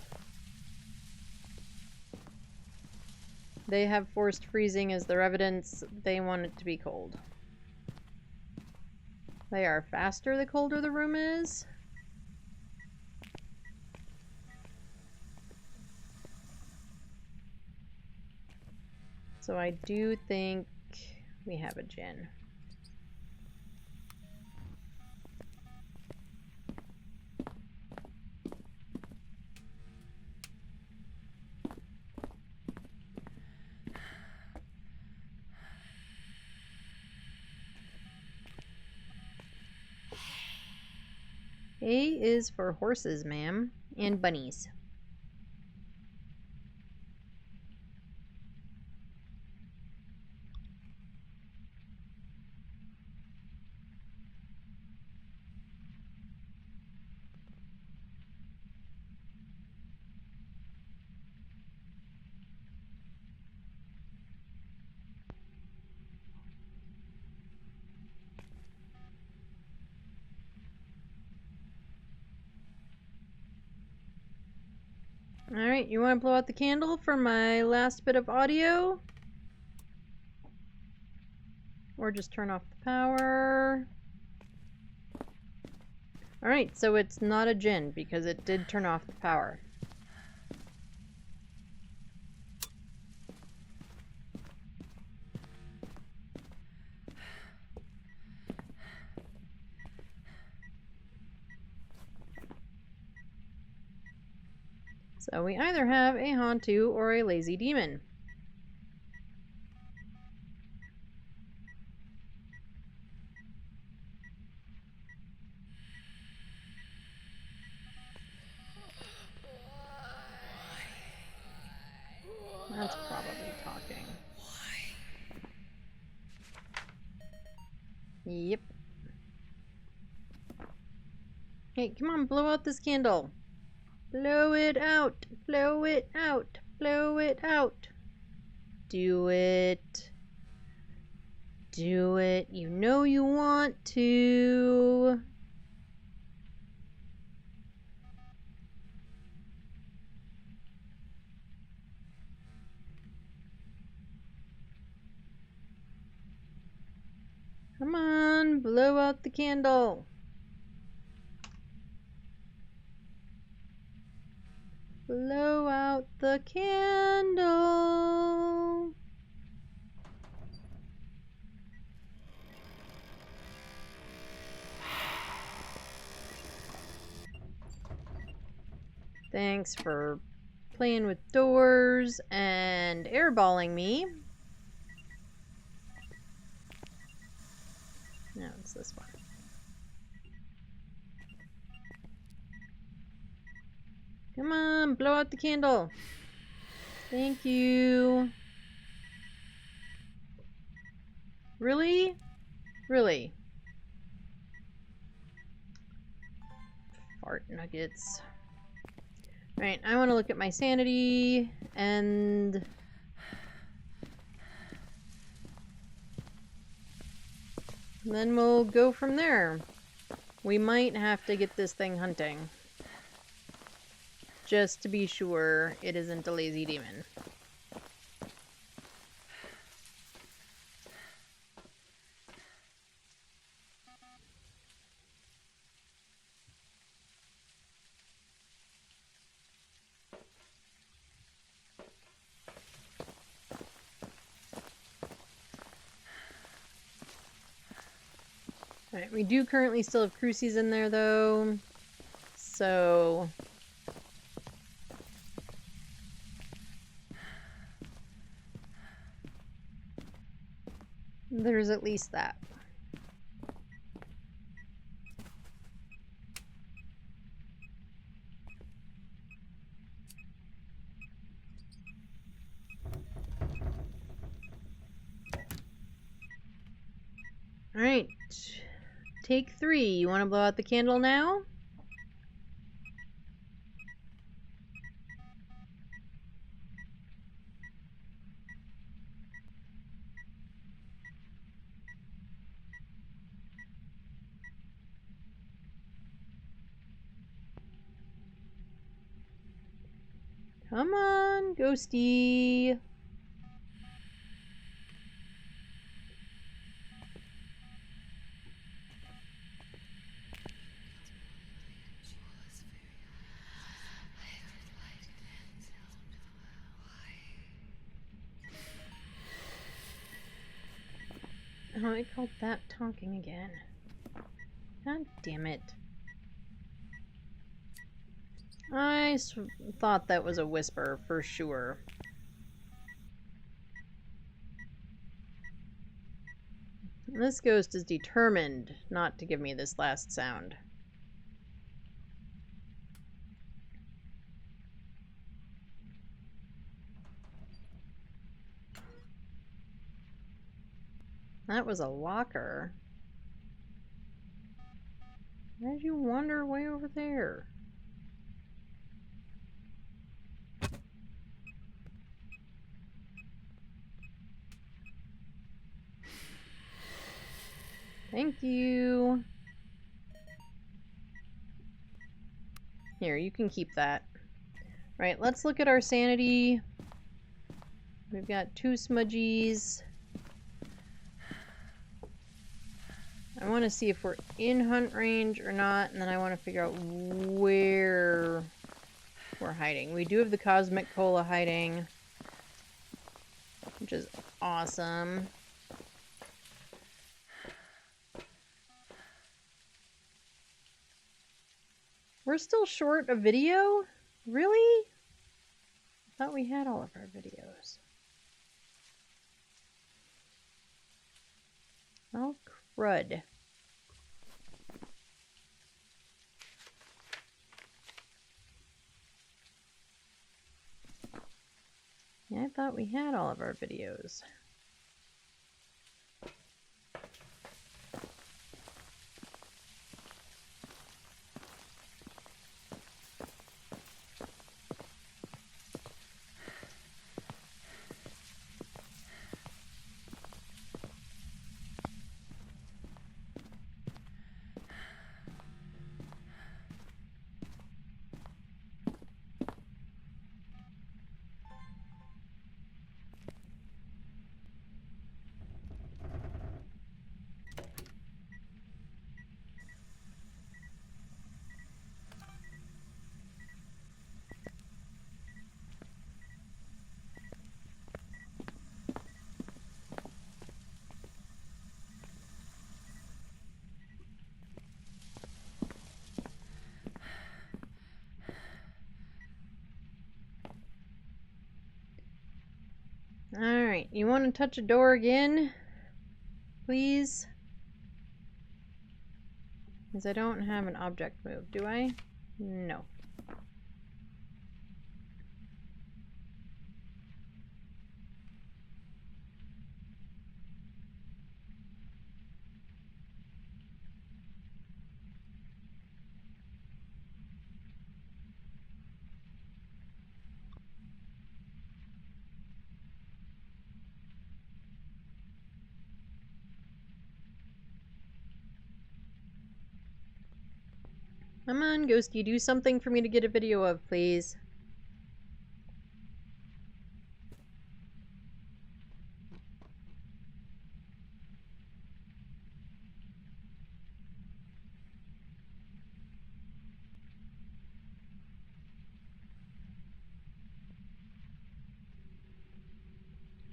Speaker 1: They have forced freezing as their evidence. They want it to be cold. They are faster the colder the room is. So I do think we have a Jinn. A is for horses, ma'am, and bunnies. Alright, you want to blow out the candle for my last bit of audio? Or just turn off the power? Alright, so it's not a Jinn because it did turn off the power. So we either have a Hantu or a lazy demon. That's probably talking. Yep. Hey, come on, blow out this candle. Blow it out. Blow it out. Blow it out. Do it. Do it. You know you want to. Come on, blow out the candle. Blow out the candle. Thanks for playing with doors and airballing me. No, it's this one. Come on, blow out the candle. Thank you. Really? Really? Fart nuggets. Alright, I want to look at my sanity, and then we'll go from there. We might have to get this thing hunting. Just to be sure it isn't a lazy demon. Alright, we do currently still have crucies in there though, so there's at least that. Alright, take 3. You want to blow out the candle now? Come on, ghosty. Oh, I called that talking again. God damn it. I thought that was a whisper for sure. This ghost is determined not to give me this last sound. That was a locker. Why did you wander way over there? Thank you. Here, you can keep that. Right, let's look at our sanity. We've got 2 smudgies. I want to see if we're in hunt range or not, and then I want to figure out where we're hiding. We do have the Cosmic Cola hiding, which is awesome. We're still short a video? Really? I thought we had all of our videos. Oh, crud. Yeah, I thought we had all of our videos. you want to touch a door again? Please? Because I don't have an object move, do I? No. Come on, Ghosty, do something for me to get a video of, please.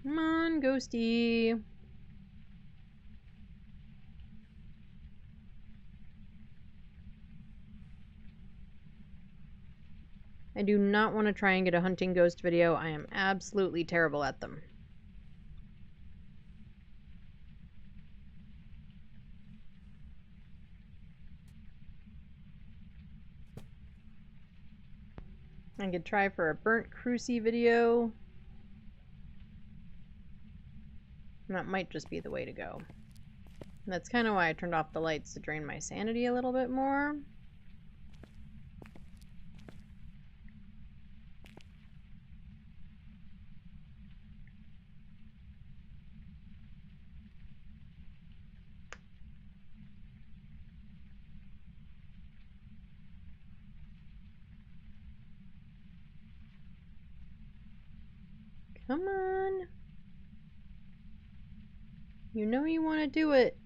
Speaker 1: Come on, Ghosty. I do not want to try and get a hunting ghost video. I am absolutely terrible at them. I could try for a burnt cruci video. That might just be the way to go. That's kind of why I turned off the lights, to drain my sanity a little bit more. Come on. You know you want to do it.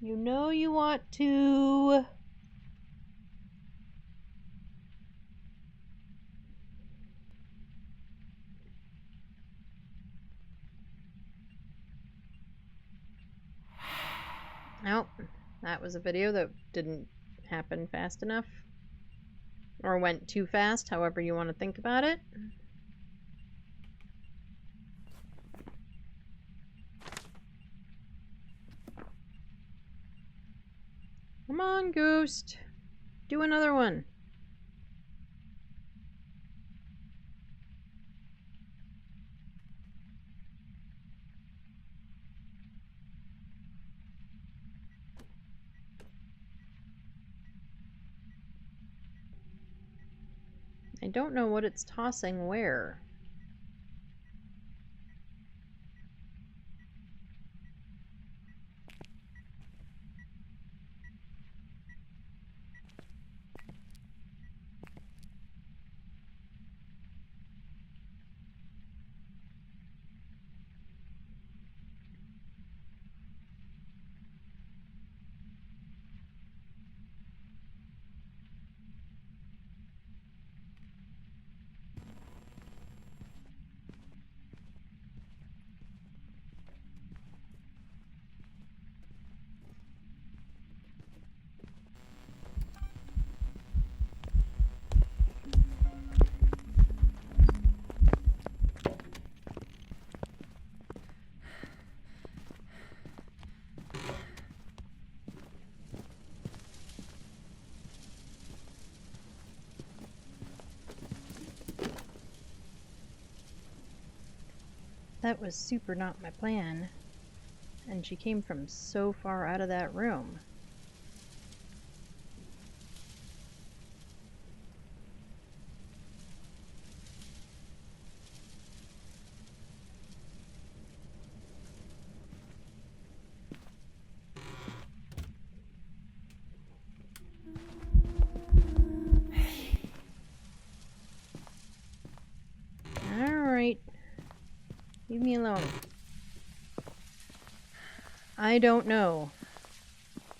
Speaker 1: You know you want to. Oh, that was a video that didn't happen fast enough. Or went too fast, however you want to think about it. Come on, Ghost. Do another one. I don't know what it's tossing where. That was super not my plan. And she came from so far out of that room. Alright. Leave me alone. I don't know.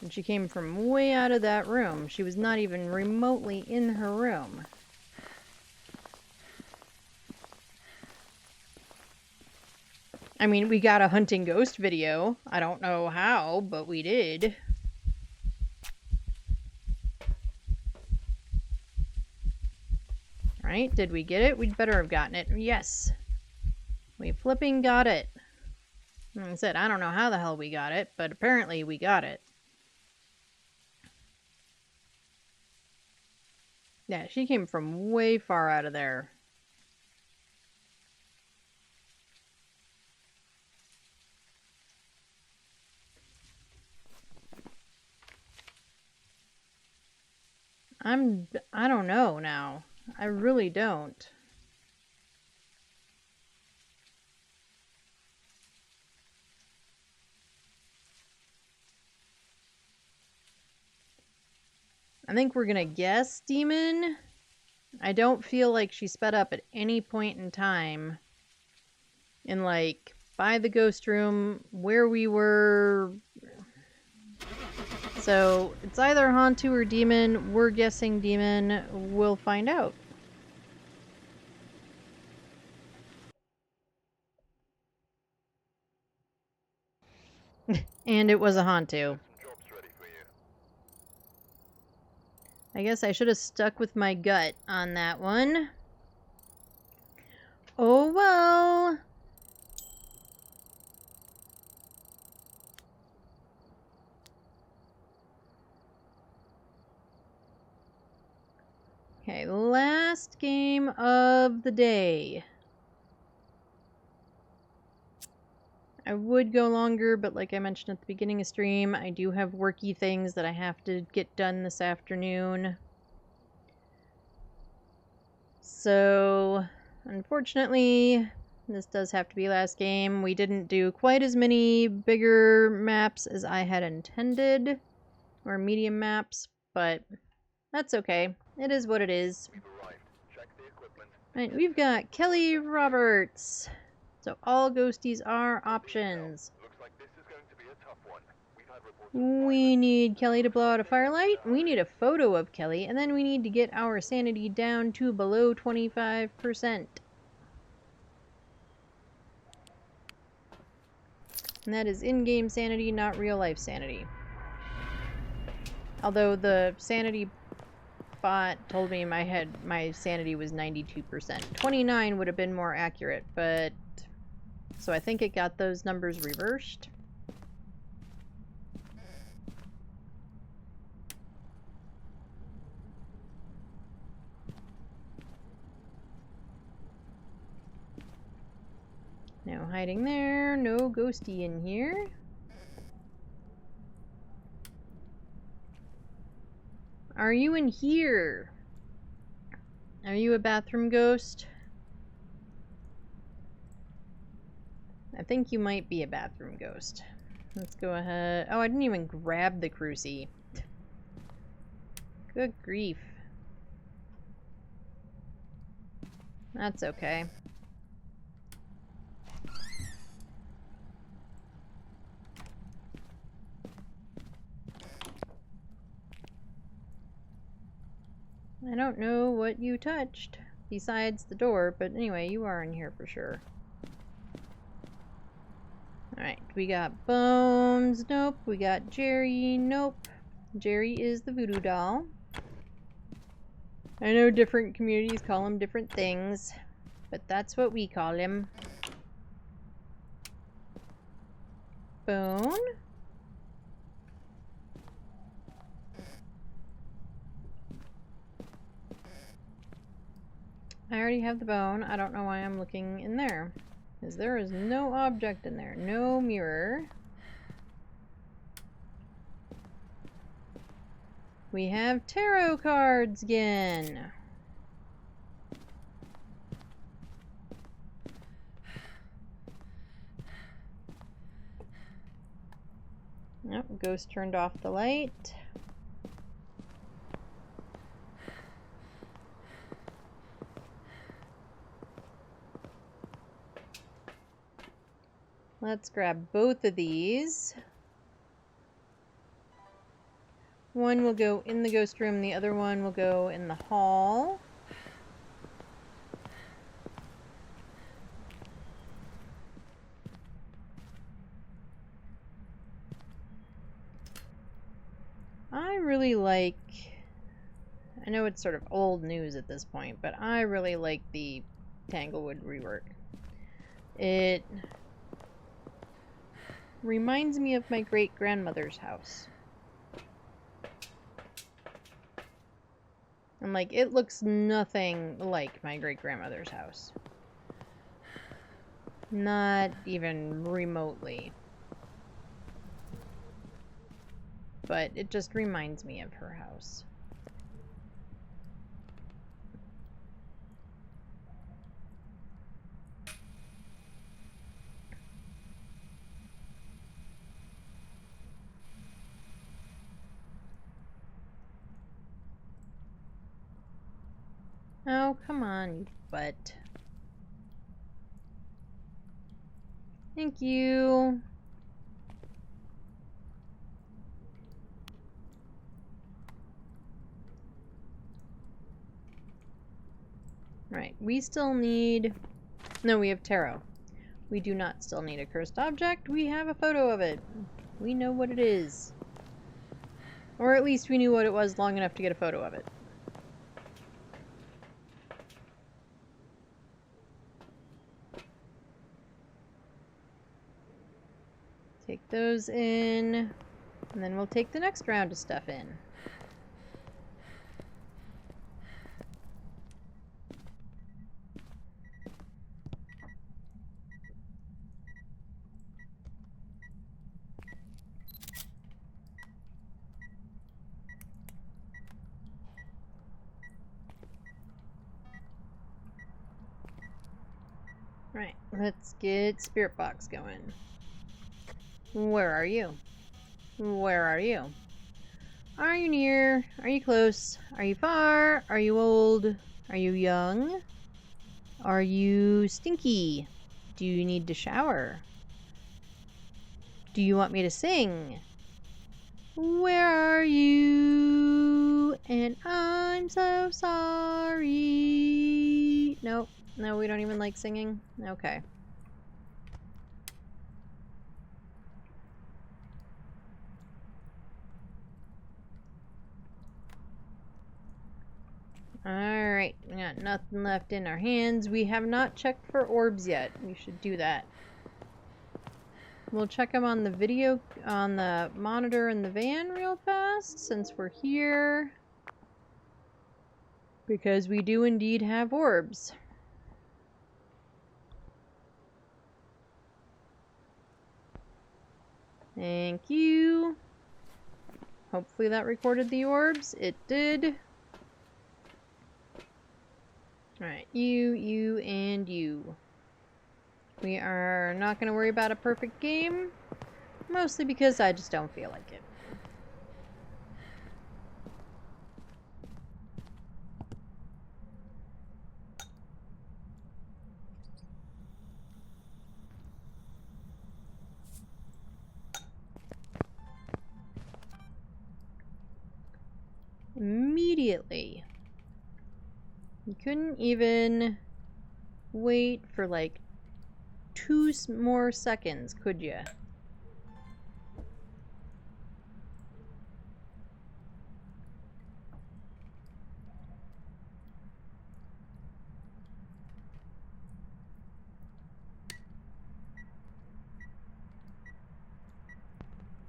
Speaker 1: And she came from way out of that room. She was not even remotely in her room. I mean, we got a hunting ghost video. I don't know how, but we did. Alright, did we get it? We'd better have gotten it. Yes. We flipping got it. Like I said, I don't know how the hell we got it, but apparently we got it. Yeah, she came from way far out of there. I don't know now. I really don't. I think we're gonna guess demon. I don't feel like she sped up at any point in time. In like, by the ghost room, where we were. So, it's either Hantu or demon. We're guessing demon. We'll find out. And it was a Hantu. I guess I should have stuck with my gut on that one. Oh well. Okay, last game of the day. I would go longer, but like I mentioned at the beginning of stream, I do have worky things that I have to get done this afternoon. So, unfortunately, this does have to be last game. We didn't do quite as many bigger maps as I had intended, or medium maps, but that's okay. It is what it is. Right, we've got Kelly Roberts. So all ghosties are options. We need Kelly to blow out a firelight. We need a photo of Kelly. And then we need to get our sanity down to below 25%. And that is in-game sanity, not real-life sanity. Although the sanity bot told me in my head my sanity was 92%. 29 would have been more accurate, but... So I think it got those numbers reversed. No hiding there, no ghosty in here. Are you in here? Are you a bathroom ghost? I think you might be a bathroom ghost. Let's go ahead. Oh, I didn't even grab the cruci. Good grief. That's okay. I don't know what you touched besides the door, but anyway, you are in here for sure. Alright, we got Bones, nope. We got Jerry, nope. Jerry is the voodoo doll. I know different communities call him different things, but that's what we call him. Bone. I already have the bone. I don't know why I'm looking in there. Because there is no object in there. No mirror. We have tarot cards again. Nope, ghost turned off the light. Let's grab both of these. One will go in the ghost room, the other one will go in the hall. I really like I know it's sort of old news at this point, but I really like the Tanglewood rework. It reminds me of my great-grandmother's house. And, like, it looks nothing like my great-grandmother's house. Not even remotely. But it just reminds me of her house. Oh, come on, you butt. Thank you. Right, we still need... No, we have tarot. We do not still need a cursed object. We have a photo of it. We know what it is. Or at least we knew what it was long enough to get a photo of it. Take those in, and then we'll take the next round of stuff in. Right, let's get Spirit Box going. Where are you? Where are you? Are you near? Are you close? Are you far? Are you old? Are you young? Are you stinky? Do you need to shower? Do you want me to sing? Where are you? And I'm so sorry. Nope. No, we don't even like singing? Okay. Alright, we got nothing left in our hands. We have not checked for orbs yet. We should do that. We'll check them on the video, on the monitor in the van real fast, since we're here. Because we do indeed have orbs. Thank you. Hopefully that recorded the orbs. It did. Alright, you, and you. We are not going to worry about a perfect game. Mostly because I just don't feel like it. Immediately. You couldn't even wait for like 2 more seconds, could you?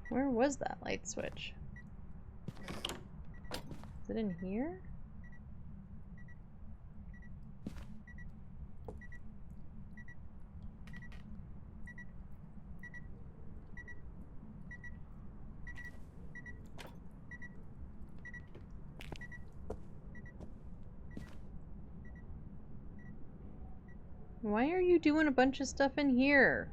Speaker 1: Where was that light switch? Is it in here? Why are you doing a bunch of stuff in here?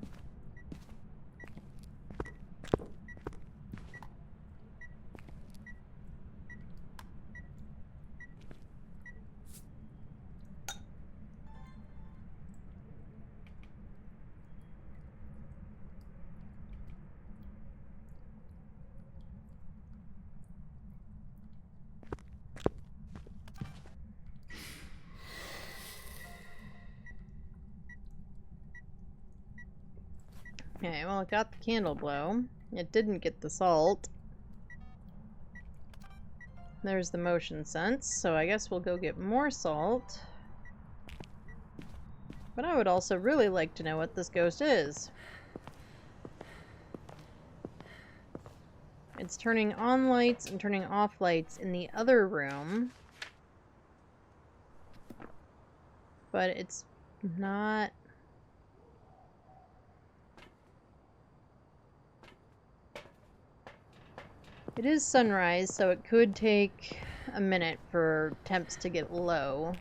Speaker 1: Okay, well, it got the candle blow. It didn't get the salt. There's the motion sense, so I guess we'll go get more salt. But I would also really like to know what this ghost is. It's turning on lights and turning off lights in the other room. But it's not... It is sunrise, so it could take a minute for temps to get low.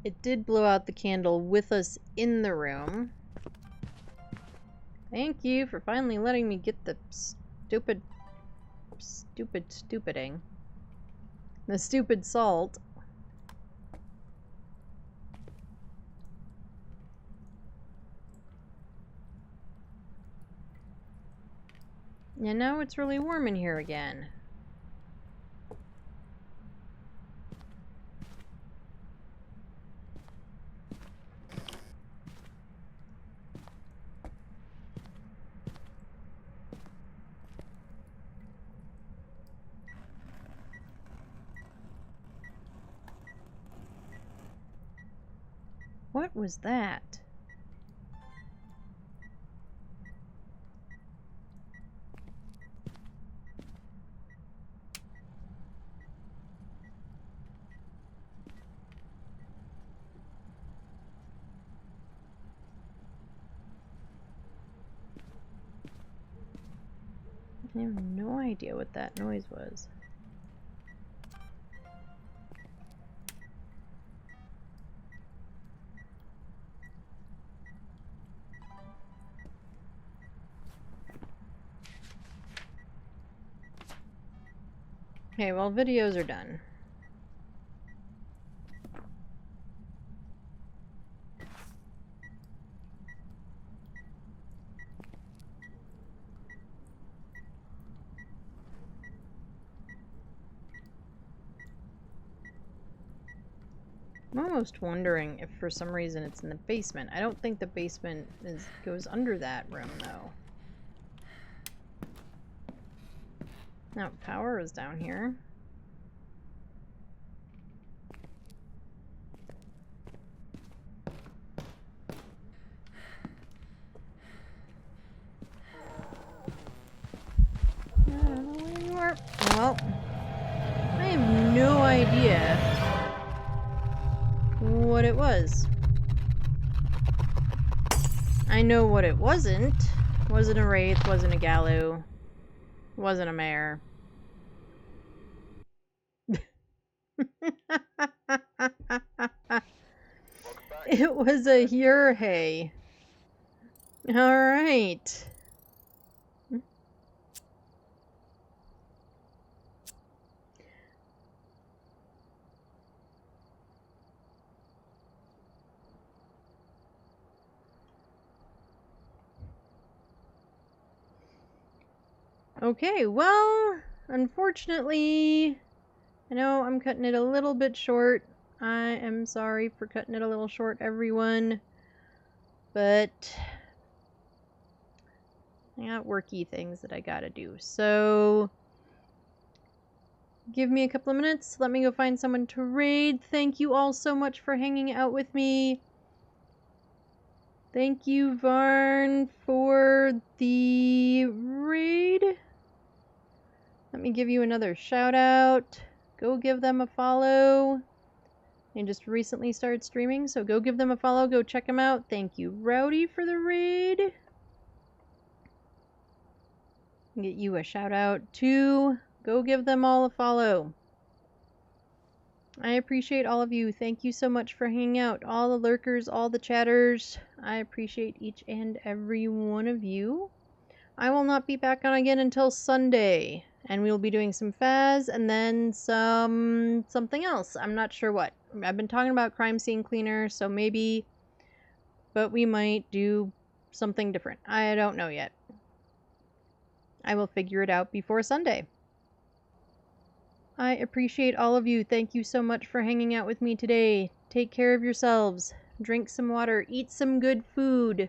Speaker 1: It did blow out the candle with us in the room. Thank you for finally letting me get the stupiding. The stupid salt. And now it's really warm in here again. What was that? I have no idea what that noise was. Okay, well, videos are done. I'm almost wondering if for some reason it's in the basement. I don't think the basement goes under that room, though. Now, power is down here. I don't know where you are. Well, I have no idea what it was. I know what it wasn't. Wasn't a wraith, wasn't a gallo, wasn't a mare. It was a Yurhei. Alright. Okay, well, unfortunately, I know I'm cutting it a little bit short. I am sorry for cutting it a little short, everyone. But I got worky things that I gotta do. So, give me a couple of minutes. Let me go find someone to raid. Thank you all so much for hanging out with me. Thank you, Varn, for the raid. Let me give you another shout out. Go give them a follow. They just recently started streaming, so go give them a follow. Go check them out. Thank you, Rowdy, for the raid. Get you a shout out too. Go give them all a follow. I appreciate all of you. Thank you so much for hanging out. All the lurkers, all the chatters. I appreciate each and every one of you. I will not be back on again until Sunday. And we will be doing some Phas and then something else. I'm not sure what. I've been talking about crime scene cleaner, so maybe, but we might do something different. I don't know yet. I will figure it out before Sunday. I appreciate all of you. Thank you so much for hanging out with me today. Take care of yourselves. Drink some water. Eat some good food.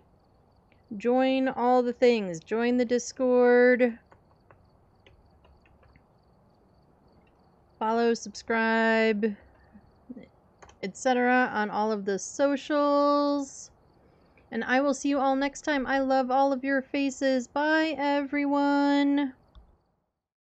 Speaker 1: Join all the things. Join the Discord. Follow, subscribe, etc. on all of the socials. And I will see you all next time. I love all of your faces. Bye, everyone.